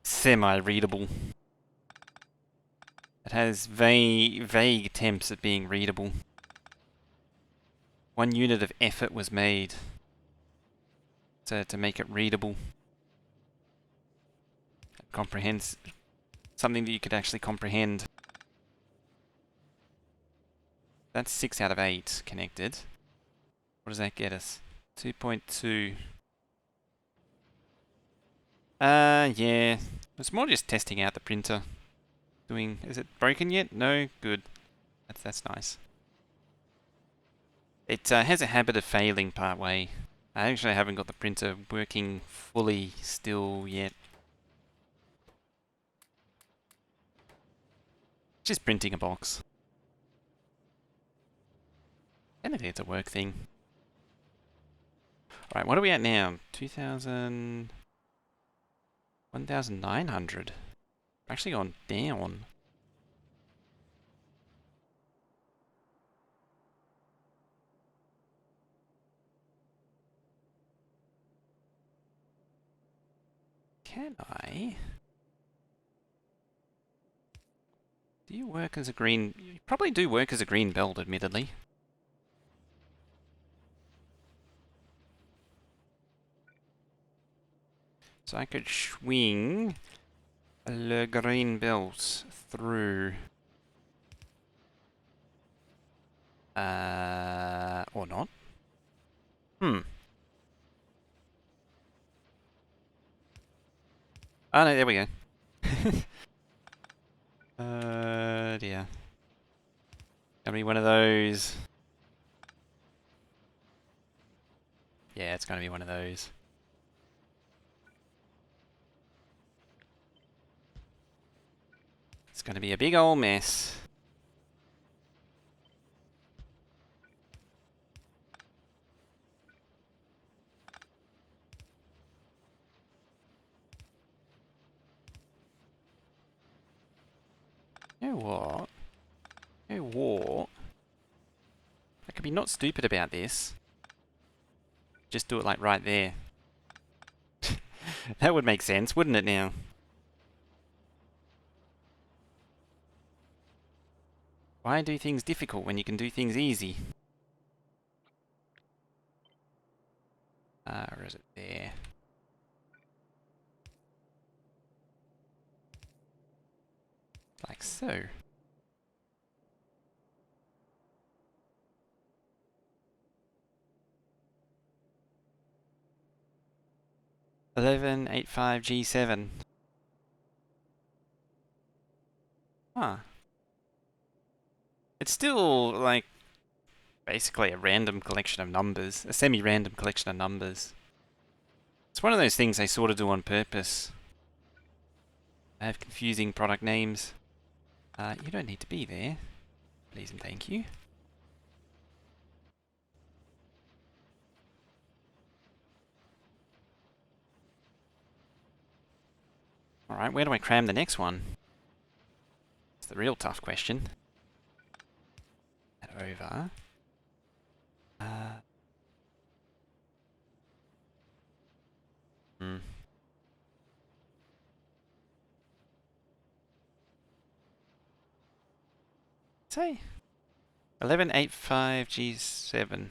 semi-readable. It has vague attempts at being readable. 1 unit of effort was made to make it readable. It comprehends something that you could actually comprehend. That's 6 out of 8 connected. What does that get us? 2.2. Yeah. It's more just testing out the printer. Is it broken yet? No? Good. That's nice. It has a habit of failing part way. I actually haven't got the printer working fully still yet. Just printing a box. Technically it's a work thing. Alright, what are we at now? 2,000... 1,900. Actually gone down. Can I? Do you work as a green... You probably do work as a green belt, admittedly. So I could swing the green belt through... or not. Oh no, there we go. Dear. Gonna be one of those. Yeah, it's gonna be one of those. It's gonna be a big old mess. You know what? You know what? I could be not stupid about this. Just do it like right there. That would make sense, wouldn't it now? Why do things difficult when you can do things easy? Or is it there? like so. $11.85G7. Huh. It's still like basically a random collection of numbers, a semi-random collection of numbers. It's one of those things they sort of do on purpose. They have confusing product names. You don't need to be there. Please and thank you. Alright, where do I cram the next one? It's the real tough question. That over. Hmm. Say 1185G7.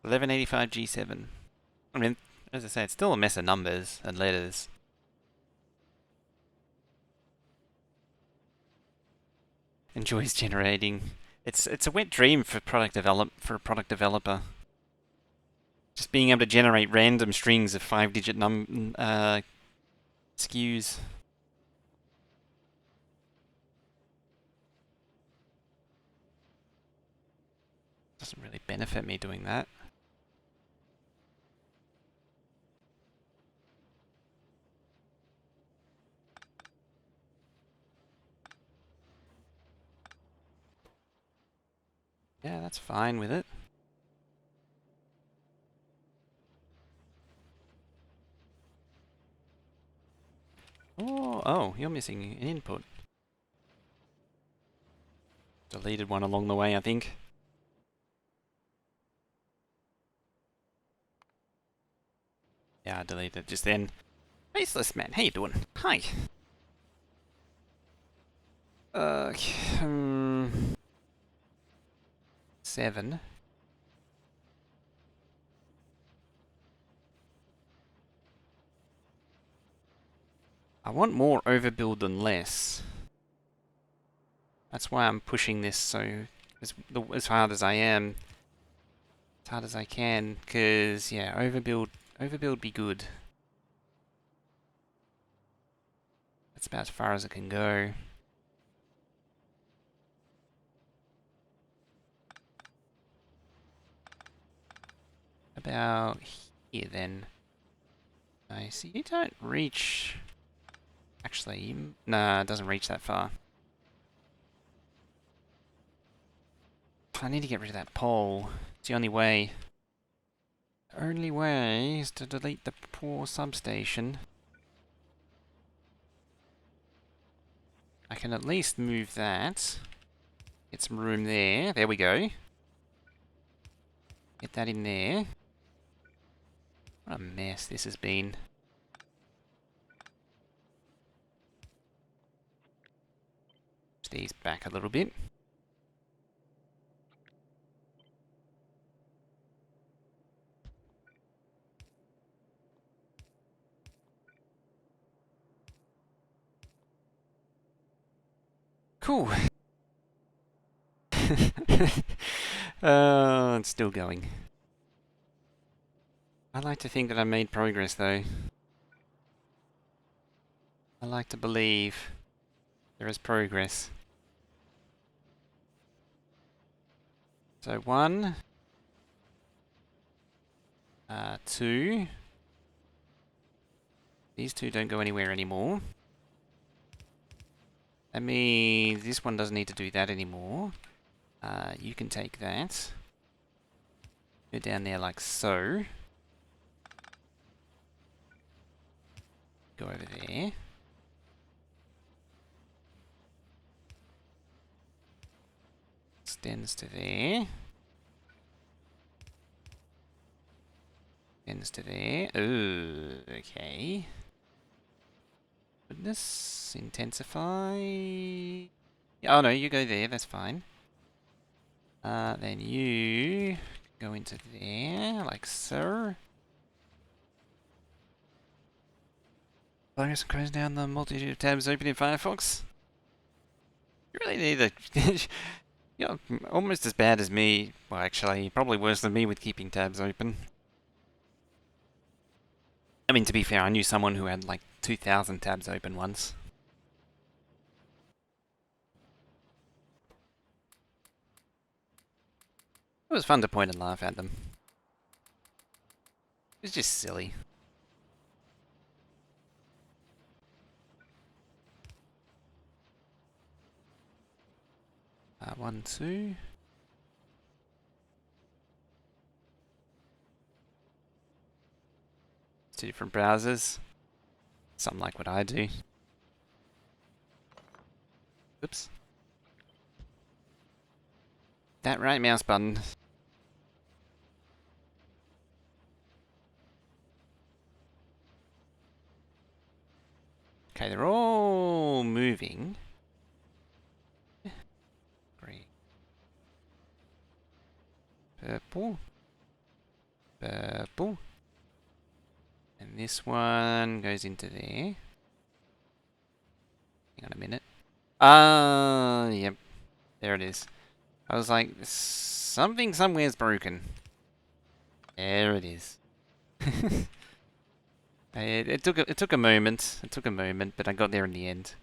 1185G7. I mean, as I say, it's still a mess of numbers and letters. Enjoys generating. It's a wet dream for a product developer. Just being able to generate random strings of 5-digit SKUs. Doesn't really benefit me doing that. Yeah, that's fine with it. Oh, you're missing an input. Deleted one along the way, I think. Yeah, I deleted it just then. Faceless man, how you doing? Hi. Uh, 7. I want more overbuild than less. That's why I'm pushing this so as hard as I am, as hard as I can. Cause yeah, overbuild be good. That's about as far as it can go. About here then. I see you don't reach. Actually, nah, it doesn't reach that far. I need to get rid of that pole. It's the only way. The only way is to delete the poor substation. I can at least move that. Get some room there. There we go. Get that in there. What a mess this has been. Push these back a little bit. Cool. It's still going. I like to think that I made progress though. I like to believe there is progress. So 1, 2. These 2 don't go anywhere anymore. That means this one doesn't need to do that anymore. You can take that. Go down there like so. Go over there. Extends to there. Extends to there. Ooh, okay. Goodness, intensify. Oh no, you go there, that's fine. Then you go into there, like so. Virus close down the multitude of tabs open in Firefox. You really need a... you know, almost as bad as me. Well, actually, probably worse than me with keeping tabs open. I mean, to be fair, I knew someone who had like 2,000 tabs open once. It was fun to point and laugh at them. It was just silly. One, two. Two different browsers. Some like what I do. Oops. That right mouse button. Okay, they're all moving. Green. Purple. Purple. And this one goes into there. Hang on a minute. Yep. There it is. I was like, something somewhere's broken. There it is. it took a moment. It took a moment, but I got there in the end.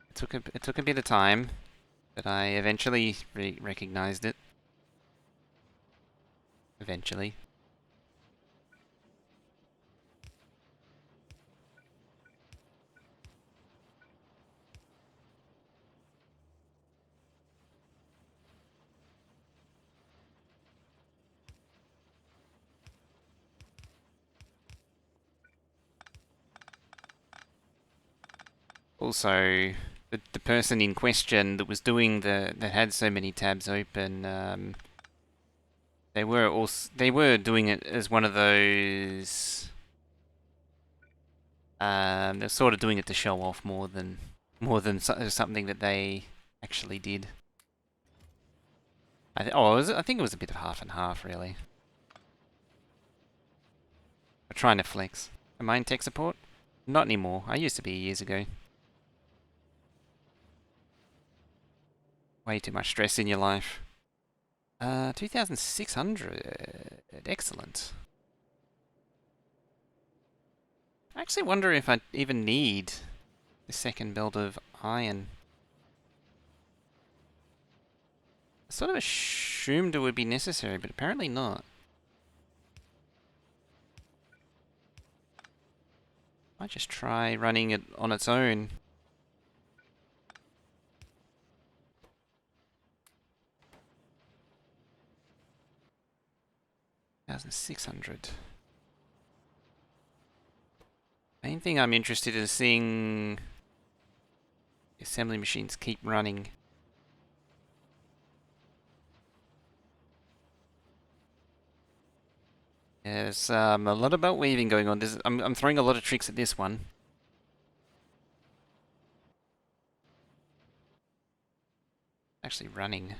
It took a bit of time, but I eventually recognized it. Eventually. Also, the person in question that was doing that had so many tabs open, they were doing it as one of those. They're sort of doing it to show off more than something that they actually did. I think it was a bit of half and half, really. I'm trying to flex. Am I in tech support? Not anymore. I used to be years ago. Way too much stress in your life. 2,600. Excellent. I actually wonder if I even need the second belt of iron. I sort of assumed it would be necessary, but apparently not. Might just try running it on its own. $1,600. Main thing I'm interested in is seeing the assembly machines keep running. There's a lot of belt weaving going on. I'm throwing a lot of tricks at this one. Actually running.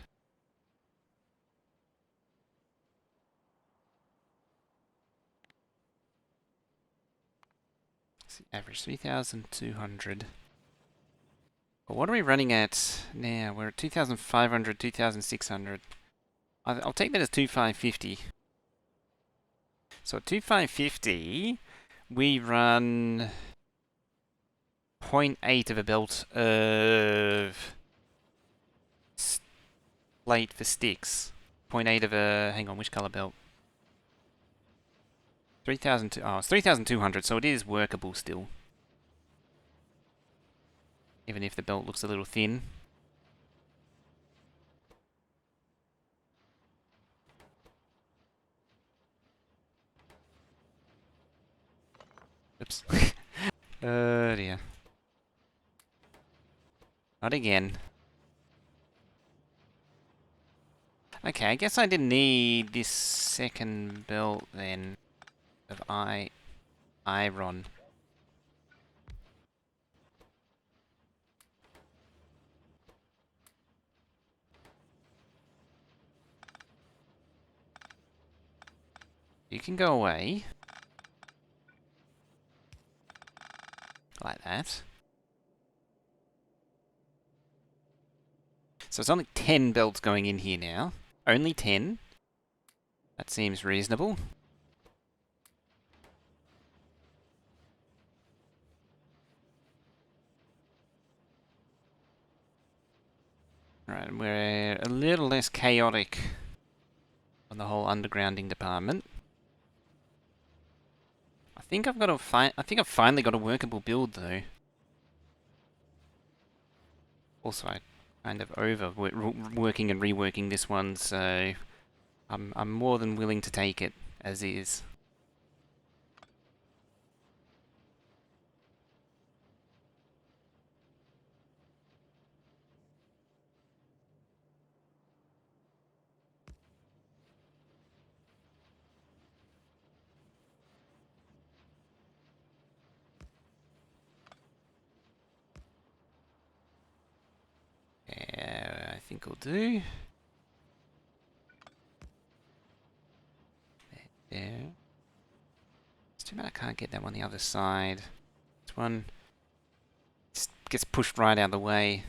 Let's see, average 3,200. But what are we running at now? We're at 2,500, 2,600. I'll take that as 2,550. So at 2,550, we run 0.8 of a belt of plate for sticks. 0.8 of a... hang on, which colour belt? 3,000... oh, it's 3,200, so it is workable still. Even if the belt looks a little thin. Oops. Oh dear. Not again. Okay, I guess I didn't need this second belt then of iron. You can go away. like that. So it's only 10 belts going in here now. Only 10. That seems reasonable. Right, and we're a little less chaotic on the whole undergrounding department. I think I've got to I think I've finally got a workable build though. Also, I kind of working and reworking this one, so I'm more than willing to take it as is. Yeah, I think I'll do. There. It's too bad I can't get them on the other side. This one just gets pushed right out of the way.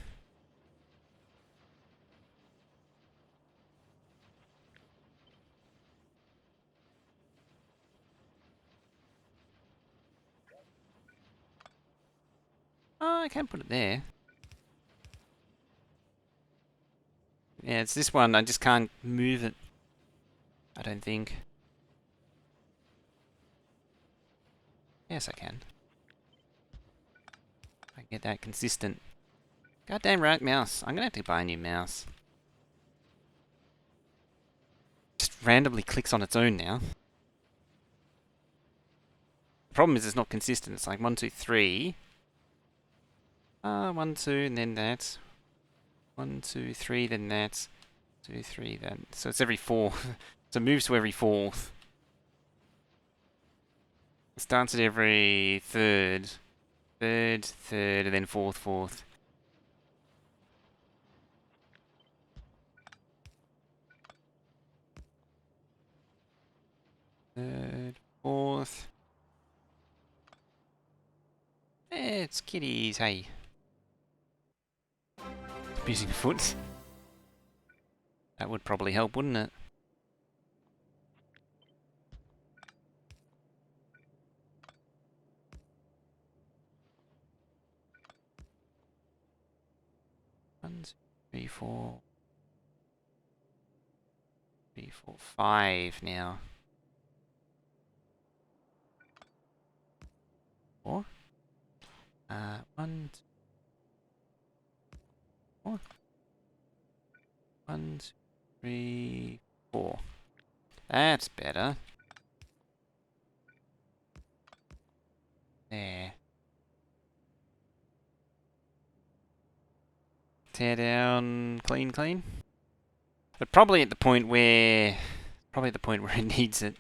Oh, I can put it there. Yeah, it's this one. I just can't move it. I don't think. Yes, I can. I can get that consistent. Goddamn right, mouse. I'm gonna have to buy a new mouse. Just randomly clicks on its own now. The problem is it's not consistent. It's like 1, 2, 3. 1, 2, and then that. 1, 2, 3, then that. 2, 3, then. So it's every 4. So it moves to every 4th. It starts at every 3rd. 3rd, 3rd, and then 4th, 4th. Third, 4th. It's kitties, hey. Abusing foot. That would probably help, wouldn't it? One, two, three, four. 3, 4, 5 now. 4. 1, 2, 4. 1, 2, 3, 4. That's better. There. Tear down, clean, clean. But probably at the point where, it needs it.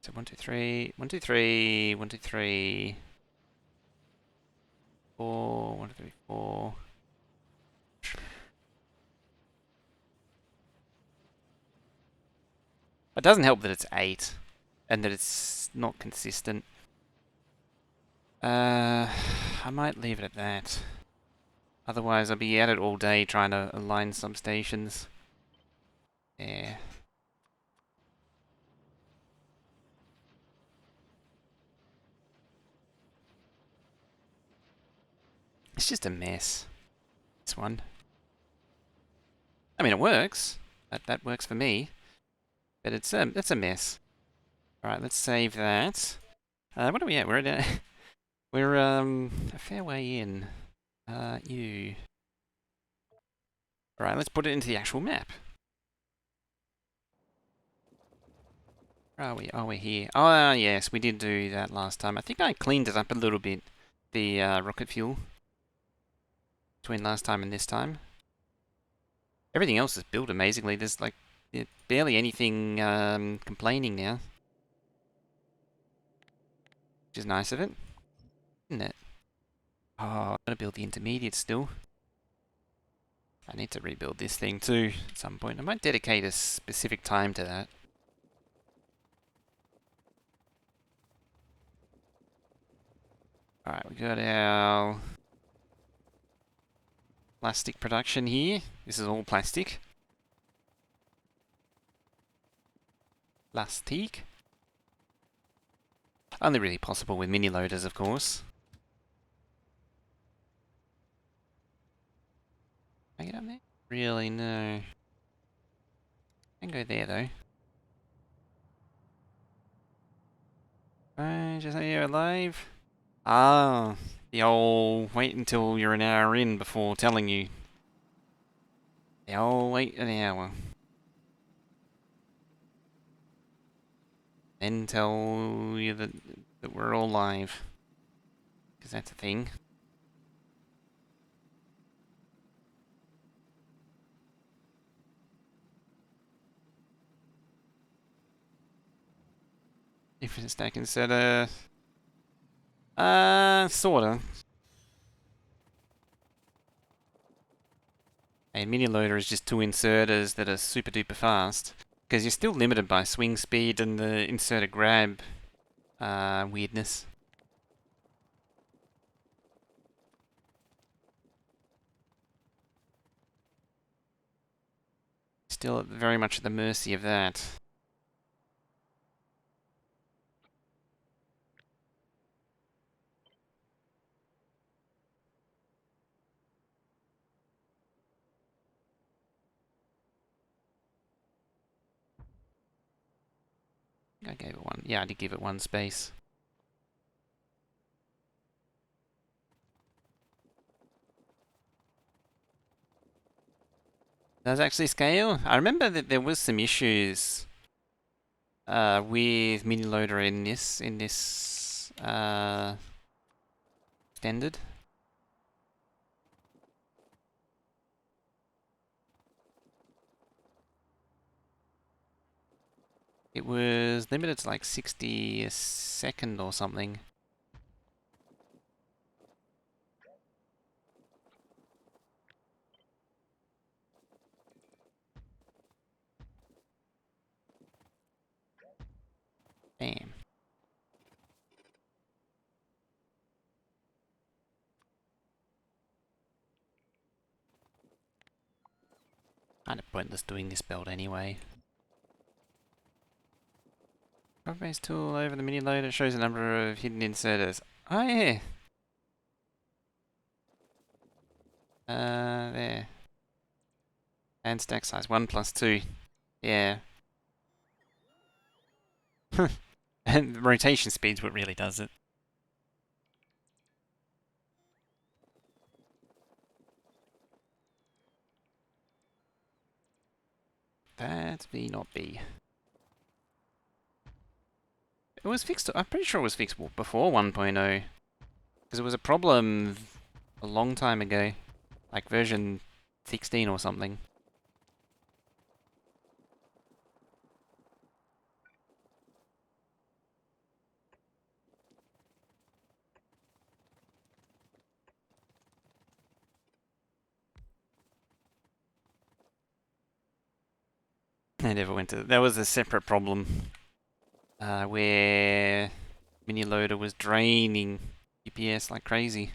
So 1, 2, 3, 1, 2, 3, 1, 2, 3, 4, 1, 2, 3, 4. It doesn't help that it's 8 and that it's not consistent. I might leave it at that. Otherwise, I'll be at it all day trying to align substations. Yeah. It's just a mess. This one. I mean, it works. That works for me. But it's a mess. All right, let's save that. What are we at? We're at we're a fair way in. You. All right, let's put it into the actual map. Where are we? Oh, we're here. Oh, yes, we did do that last time. I think I cleaned it up a little bit. The rocket fuel between last time and this time. Everything else is built amazingly. There's like barely anything complaining now, which is nice of it, isn't it? Oh, I'm gonna build the intermediate still. I need to rebuild this thing too at some point. I might dedicate a specific time to that. Alright, we got our plastic production here. This is all plastic. Plastic. Only really possible with mini loaders, of course. Can I get up there? Really, no. Can go there though. Just are you alive? Ah, the old wait until you're an hour in before telling you. The old wait an hour. Then tell you that we're all live. Because that's a thing. Different stack inserter. Sorta. A mini loader is just two inserters that are super duper fast. Because you're still limited by swing speed and the inserter grab weirdness. Still very much at the mercy of that. I gave it one. Yeah, I did give it one space. Does actually scale? I remember that there was some issues with mini loader in this standard. It was limited to like 60 a second or something. Damn. Kind of pointless doing this build anyway. Megabase tool over the mini loader shows a number of hidden inserters. Oh yeah. There. And stack size 1 plus 2. Yeah. And the rotation speed's what really does it. That be not be. It was fixed. I'm pretty sure it was fixed before 1.0. Because it was a problem a long time ago. Like version 16 or something. I never went to. That was a separate problem. Where mini loader was draining UPS like crazy.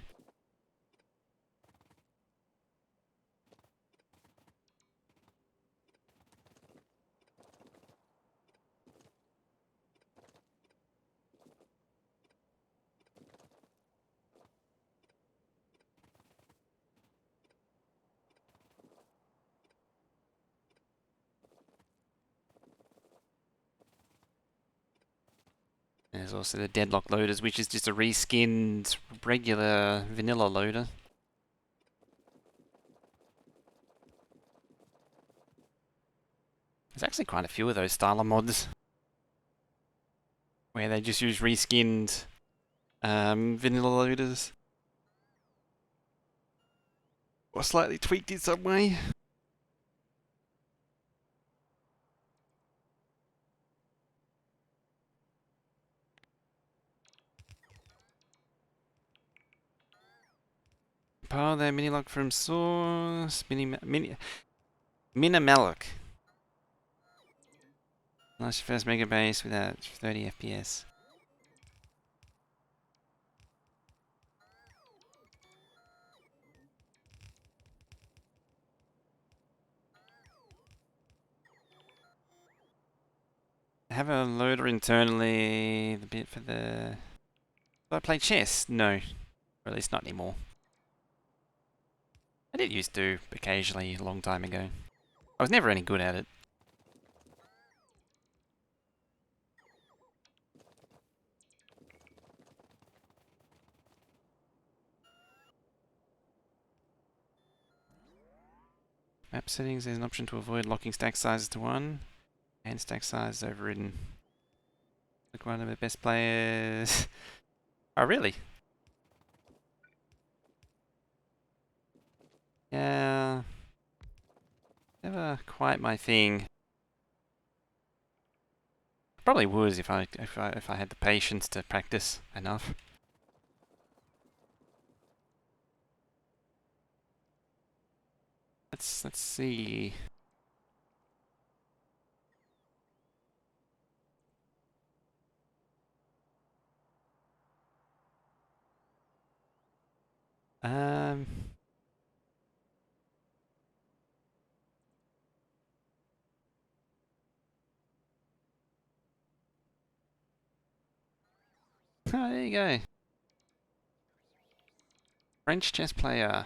There's also the deadlock loaders, which is just a reskinned regular vanilla loader. There's actually quite a few of those styler mods where they just use reskinned vanilla loaders. Or slightly tweaked in some way. Compile that mini log from source. Minimalog. Launch your first Megabase without 30 FPS. Have a loader internally. The bit for the. Do I play chess? No, or at least not anymore. I did used to occasionally a long time ago. I was never any good at it. Map settings, there's an option to avoid locking stack sizes to 1. And stack size overridden. Look, one of the best players. Oh, really? Yeah. Never quite my thing. Probably would if I had the patience to practice enough. Let's see. Um. Oh, there you go. French chess player.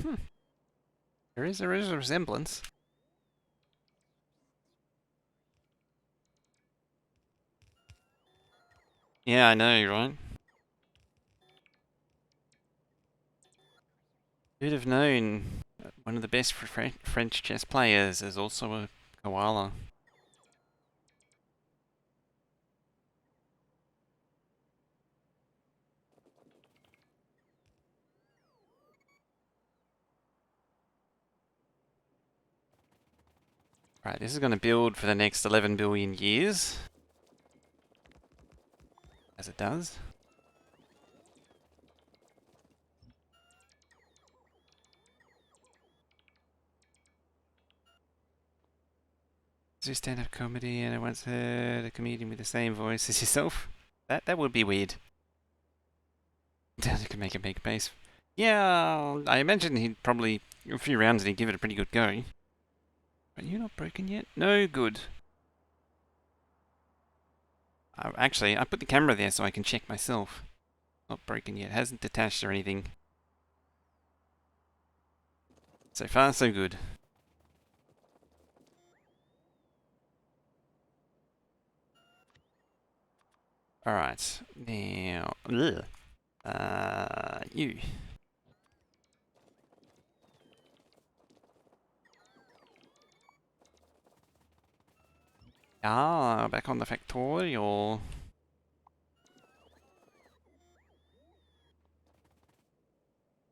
Hmm. There is a resemblance. Yeah, I know, right? Who'd have known one of the best French chess players is also a koala. Right, this is going to build for the next 11 billion years. As it does. Do stand-up comedy and I once heard a comedian with the same voice as yourself. That would be weird. You could make a big base. Yeah, I imagine he'd probably, a few rounds and he'd give it a pretty good go. But you're not broken yet? No, good. Actually, I put the camera there so I can check myself. Not broken yet, hasn't detached or anything. So far, so good. Alright, now, you. Ah, back on the Factorio. I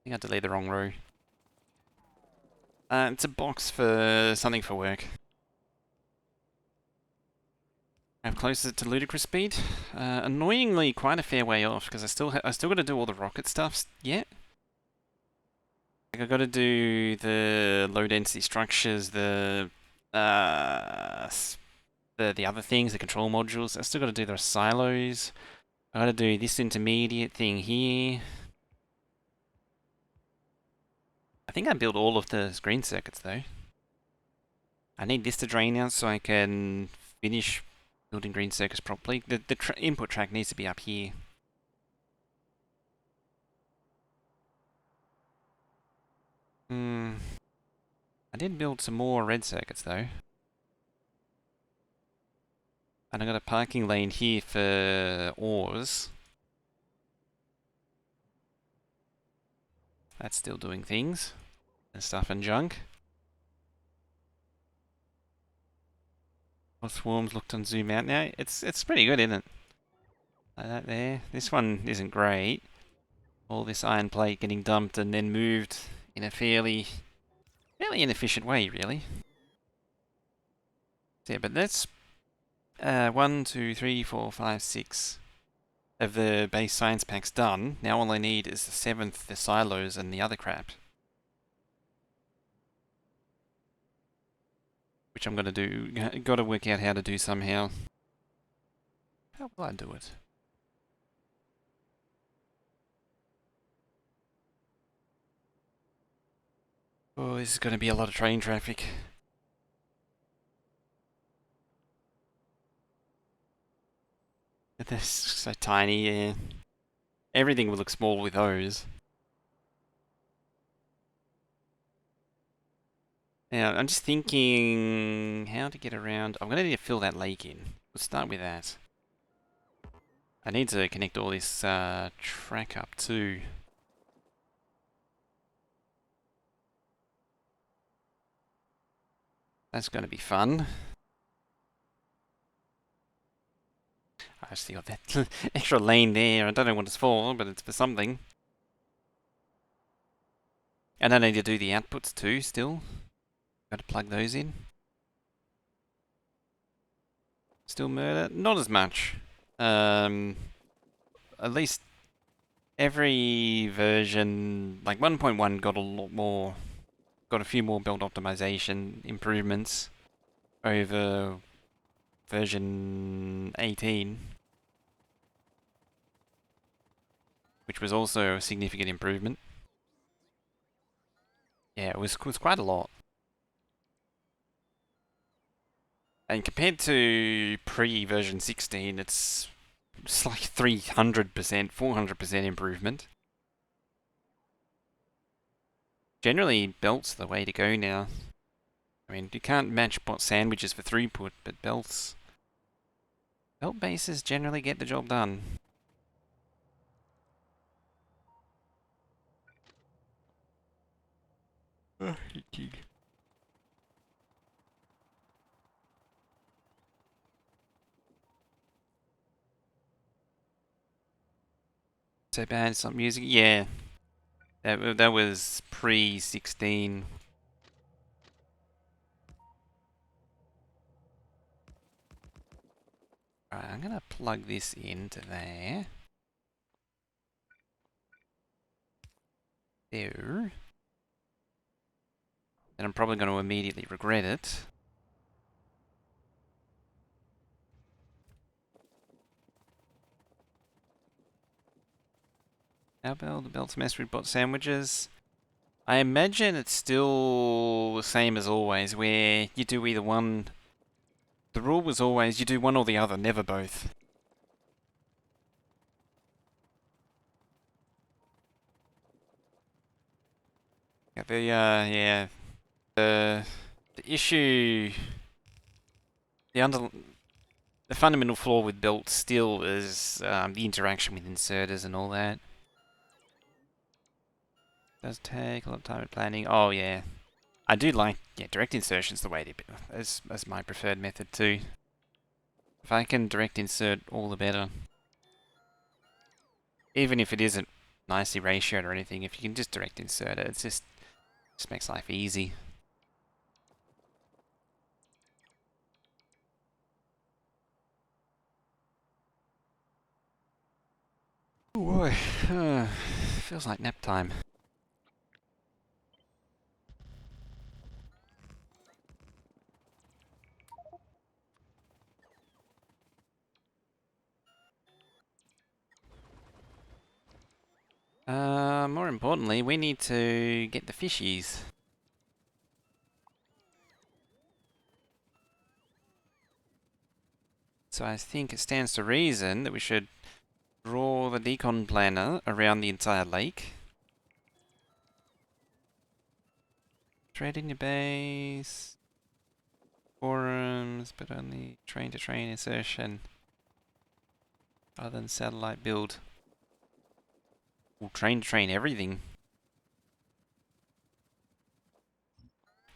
think I deleted the wrong row. It's a box for something for work. I'm closer to ludicrous speed. Annoyingly, quite a fair way off because I still got to do all the rocket stuff yet. Like I got to do the low density structures, the other things, the control modules. I still got to do the silos. I got to do this intermediate thing here. I think I built all of the screen circuits though. I need this to drain out so I can finish building green circuits properly. The input track needs to be up here. I did build some more red circuits though. And I got a parking lane here for ores. That's still doing things. And stuff and junk. What swarms looked on zoom out now? It's pretty good, isn't it? Like that there. This one isn't great. All this iron plate getting dumped and then moved in a fairly inefficient way, really. Yeah, but that's 1, 2, 3, 4, 5, 6. of the base science packs done. Now all I need is the 7th, the silos, and the other crap. Which I'm gonna do. Gotta work out how to do somehow. How will I do it? Oh, this is gonna be a lot of train traffic. They're so tiny, yeah. Everything will look small with those. Now, I'm just thinking how to get around. I'm gonna need to fill that lake in. Let's start with that. I need to connect all this track up too. That's gonna be fun. I still got that extra lane there. I don't know what it's for, but it's for something. And I need to do the outputs too still. Gotta plug those in. Still murder? Not as much. At least every version, like 1.1 got a lot more, got a few more build optimization improvements over version 18. Which was also a significant improvement. Yeah, it was quite a lot. And compared to pre-version 16, it's like 300%, 400% improvement. Generally, belt's the way to go now. I mean, you can't match bot sandwiches for throughput, but belt bases generally get the job done. So bad, it's not music. Yeah, that was pre-16. Right, I'm gonna plug this into there. There. And I'm probably going to immediately regret it. How about the belts mess with bot sandwiches? I imagine it's still the same as always, where you do either one. The rule was always you do one or the other, never both. Yeah, the issue, the under, the fundamental flaw with belts still is the interaction with inserters and all that. Does take a lot of time at planning. Oh yeah, I do like direct insertion's the way to as my preferred method too. If I can direct insert, all the better. Even if it isn't nicely ratioed or anything, if you can just direct insert it, it's just makes life easy. Oh boy, feels like nap time. More importantly, we need to get the fishies. So I think it stands to reason that we should draw the decon planner around the entire lake. Trade in your base. Forums, but only train-to-train insertion. Other than satellite build. We'll train everything.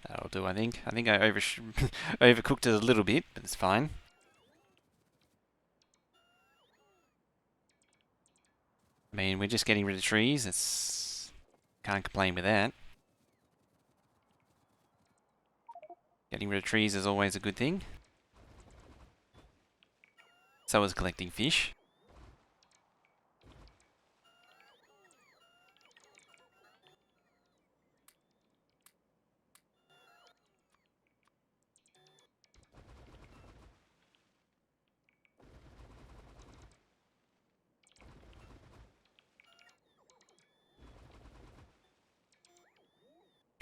That'll do, I think. I think I overcooked it a little bit, but it's fine. I mean, we're just getting rid of trees. It's can't complain with that. Getting rid of trees is always a good thing. So is collecting fish.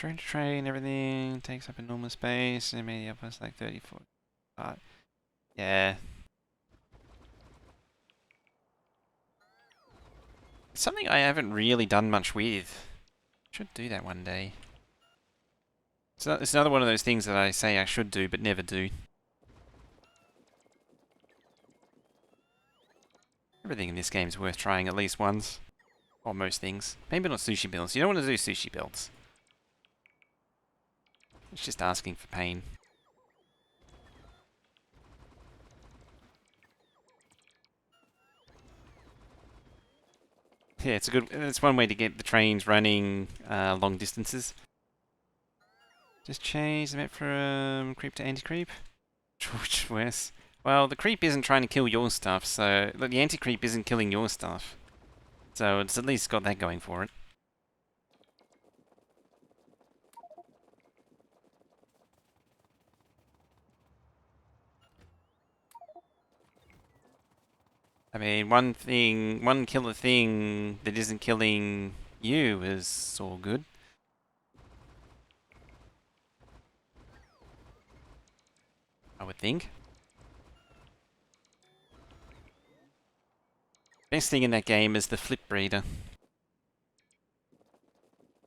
Train to train, everything takes up enormous space, and maybe up us like 34. Yeah. It's something I haven't really done much with. Should do that one day. It's another one of those things that I say I should do, but never do. Everything in this game is worth trying at least once. Or most things. Maybe not sushi builds. You don't want to do sushi builds. It's just asking for pain. Yeah, it's one way to get the trains running long distances. Just change the map from creep to anti-creep. Which worse? Well, the creep isn't trying to kill your stuff, so the anti-creep isn't killing your stuff. So it's at least got that going for it. I mean, one killer thing that isn't killing you is all good. I would think. Best thing in that game is the flip breeder.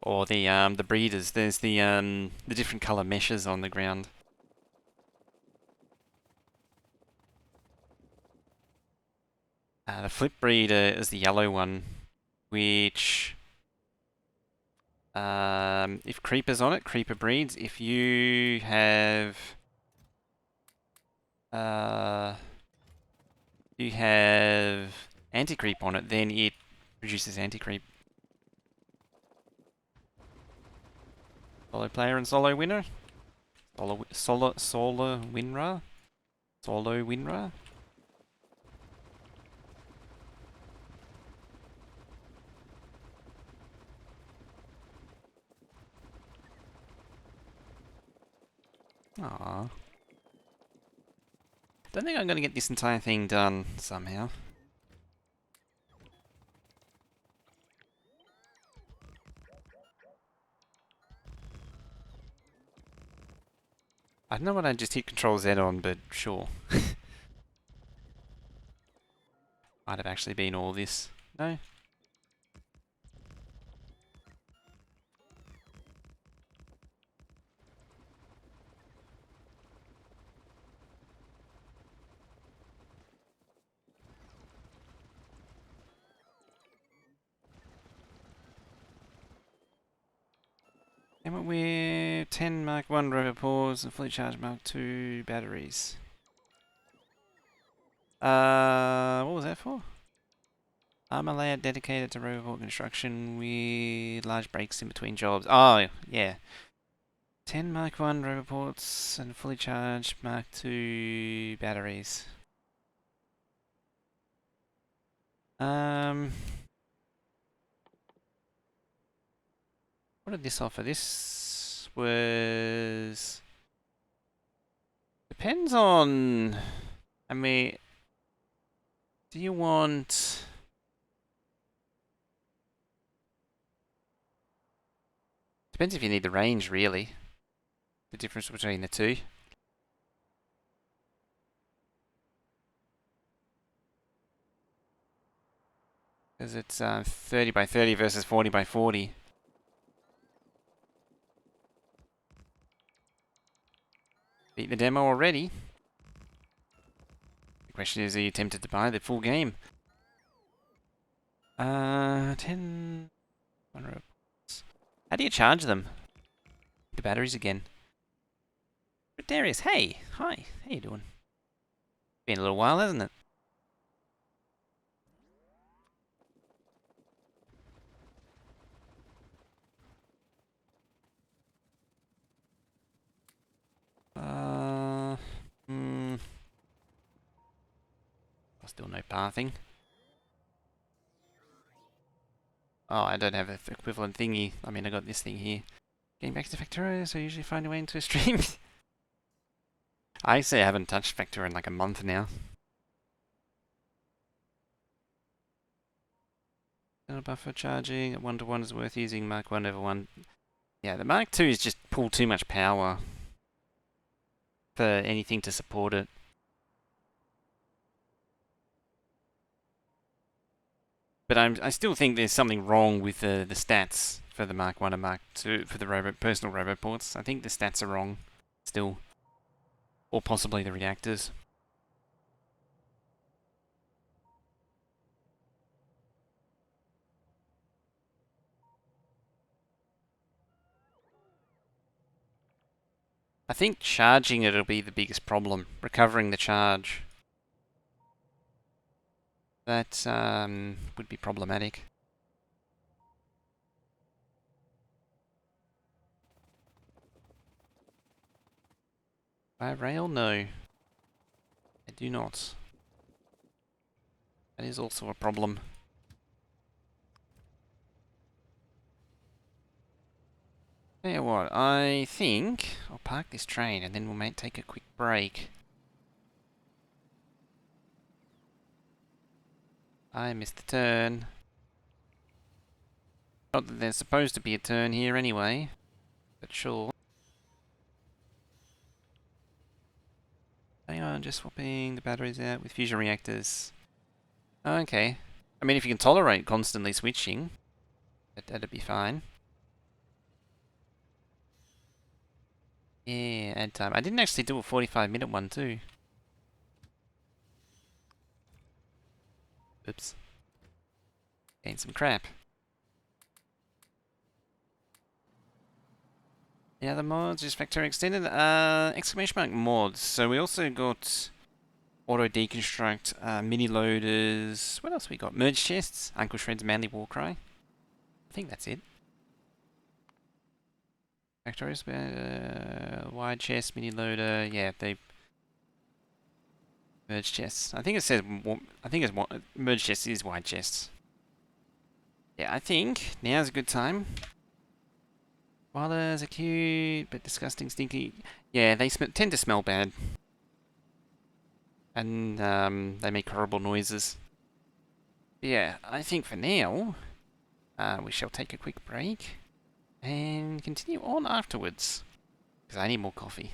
Or the breeders. There's the different color meshes on the ground. The flip breeder is the yellow one, which if creeper's on it, creeper breeds. If you have anti-creep on it, then it produces anti-creep. Solo player and solo winner. Solo winra. Solo winra. Aww. Don't think I'm gonna get this entire thing done somehow. I don't know what I just hit Control Z on, but sure. Might have actually been all this. No? And what we're 10 Mark 1 rover pause and fully charged Mark 2 batteries. What was that for? Armor layout dedicated to rover construction with large breaks in between jobs. Oh, yeah. 10 Mark 1 rover ports and fully charged Mark 2 batteries. What did this offer? This was... Depends on... I mean... Do you want... Depends if you need the range, really. The difference between the two. Because it's 30 by 30 versus 40 by 40. Beat the demo already. The question is, are you tempted to buy the full game? 10... How do you charge them? The batteries again. But Darius, hey! Hi, how you doing? Been a little while, hasn't it? Still no pathing. Oh, I don't have an equivalent thingy. I mean, I got this thing here. Getting back to Factorio, so I usually find a way into a stream. I say I haven't touched Factorio in like a month now. Buffer charging at 1-to-1 is worth using Mark 1 over 1. Yeah, the Mark II is just pull too much power for anything to support it. But I still think there's something wrong with the stats for the Mark 1 and Mark 2 for the personal roboports. I think the stats are wrong still. Or possibly the reactors. I think charging it'll be the biggest problem. Recovering the charge. That would be problematic. By rail? No. I do not. That is also a problem. Tell you what, I think I'll park this train and then we'll take a quick break. I missed the turn. Not that there's supposed to be a turn here anyway, but sure. Hang on, just swapping the batteries out with fusion reactors. Okay. I mean, if you can tolerate constantly switching, that'd be fine. Yeah, add time. I didn't actually do a 45-minute one too. Oops. Gained some crap. Yeah, the mods is Factorio extended. Exclamation mark mods. So we also got auto deconstruct, mini loaders. What else we got? Merge chests, Uncle Shred's manly war cry. I think that's it. Factorio's wide chest, mini loader. Yeah, they merge chests. I think it says. I think it's merge chest is wide chests. Yeah, I think now's a good time. Koalas are cute, but disgusting, stinky. Yeah, they tend to smell bad. And they make horrible noises. Yeah, I think for now, we shall take a quick break and continue on afterwards. Because I need more coffee.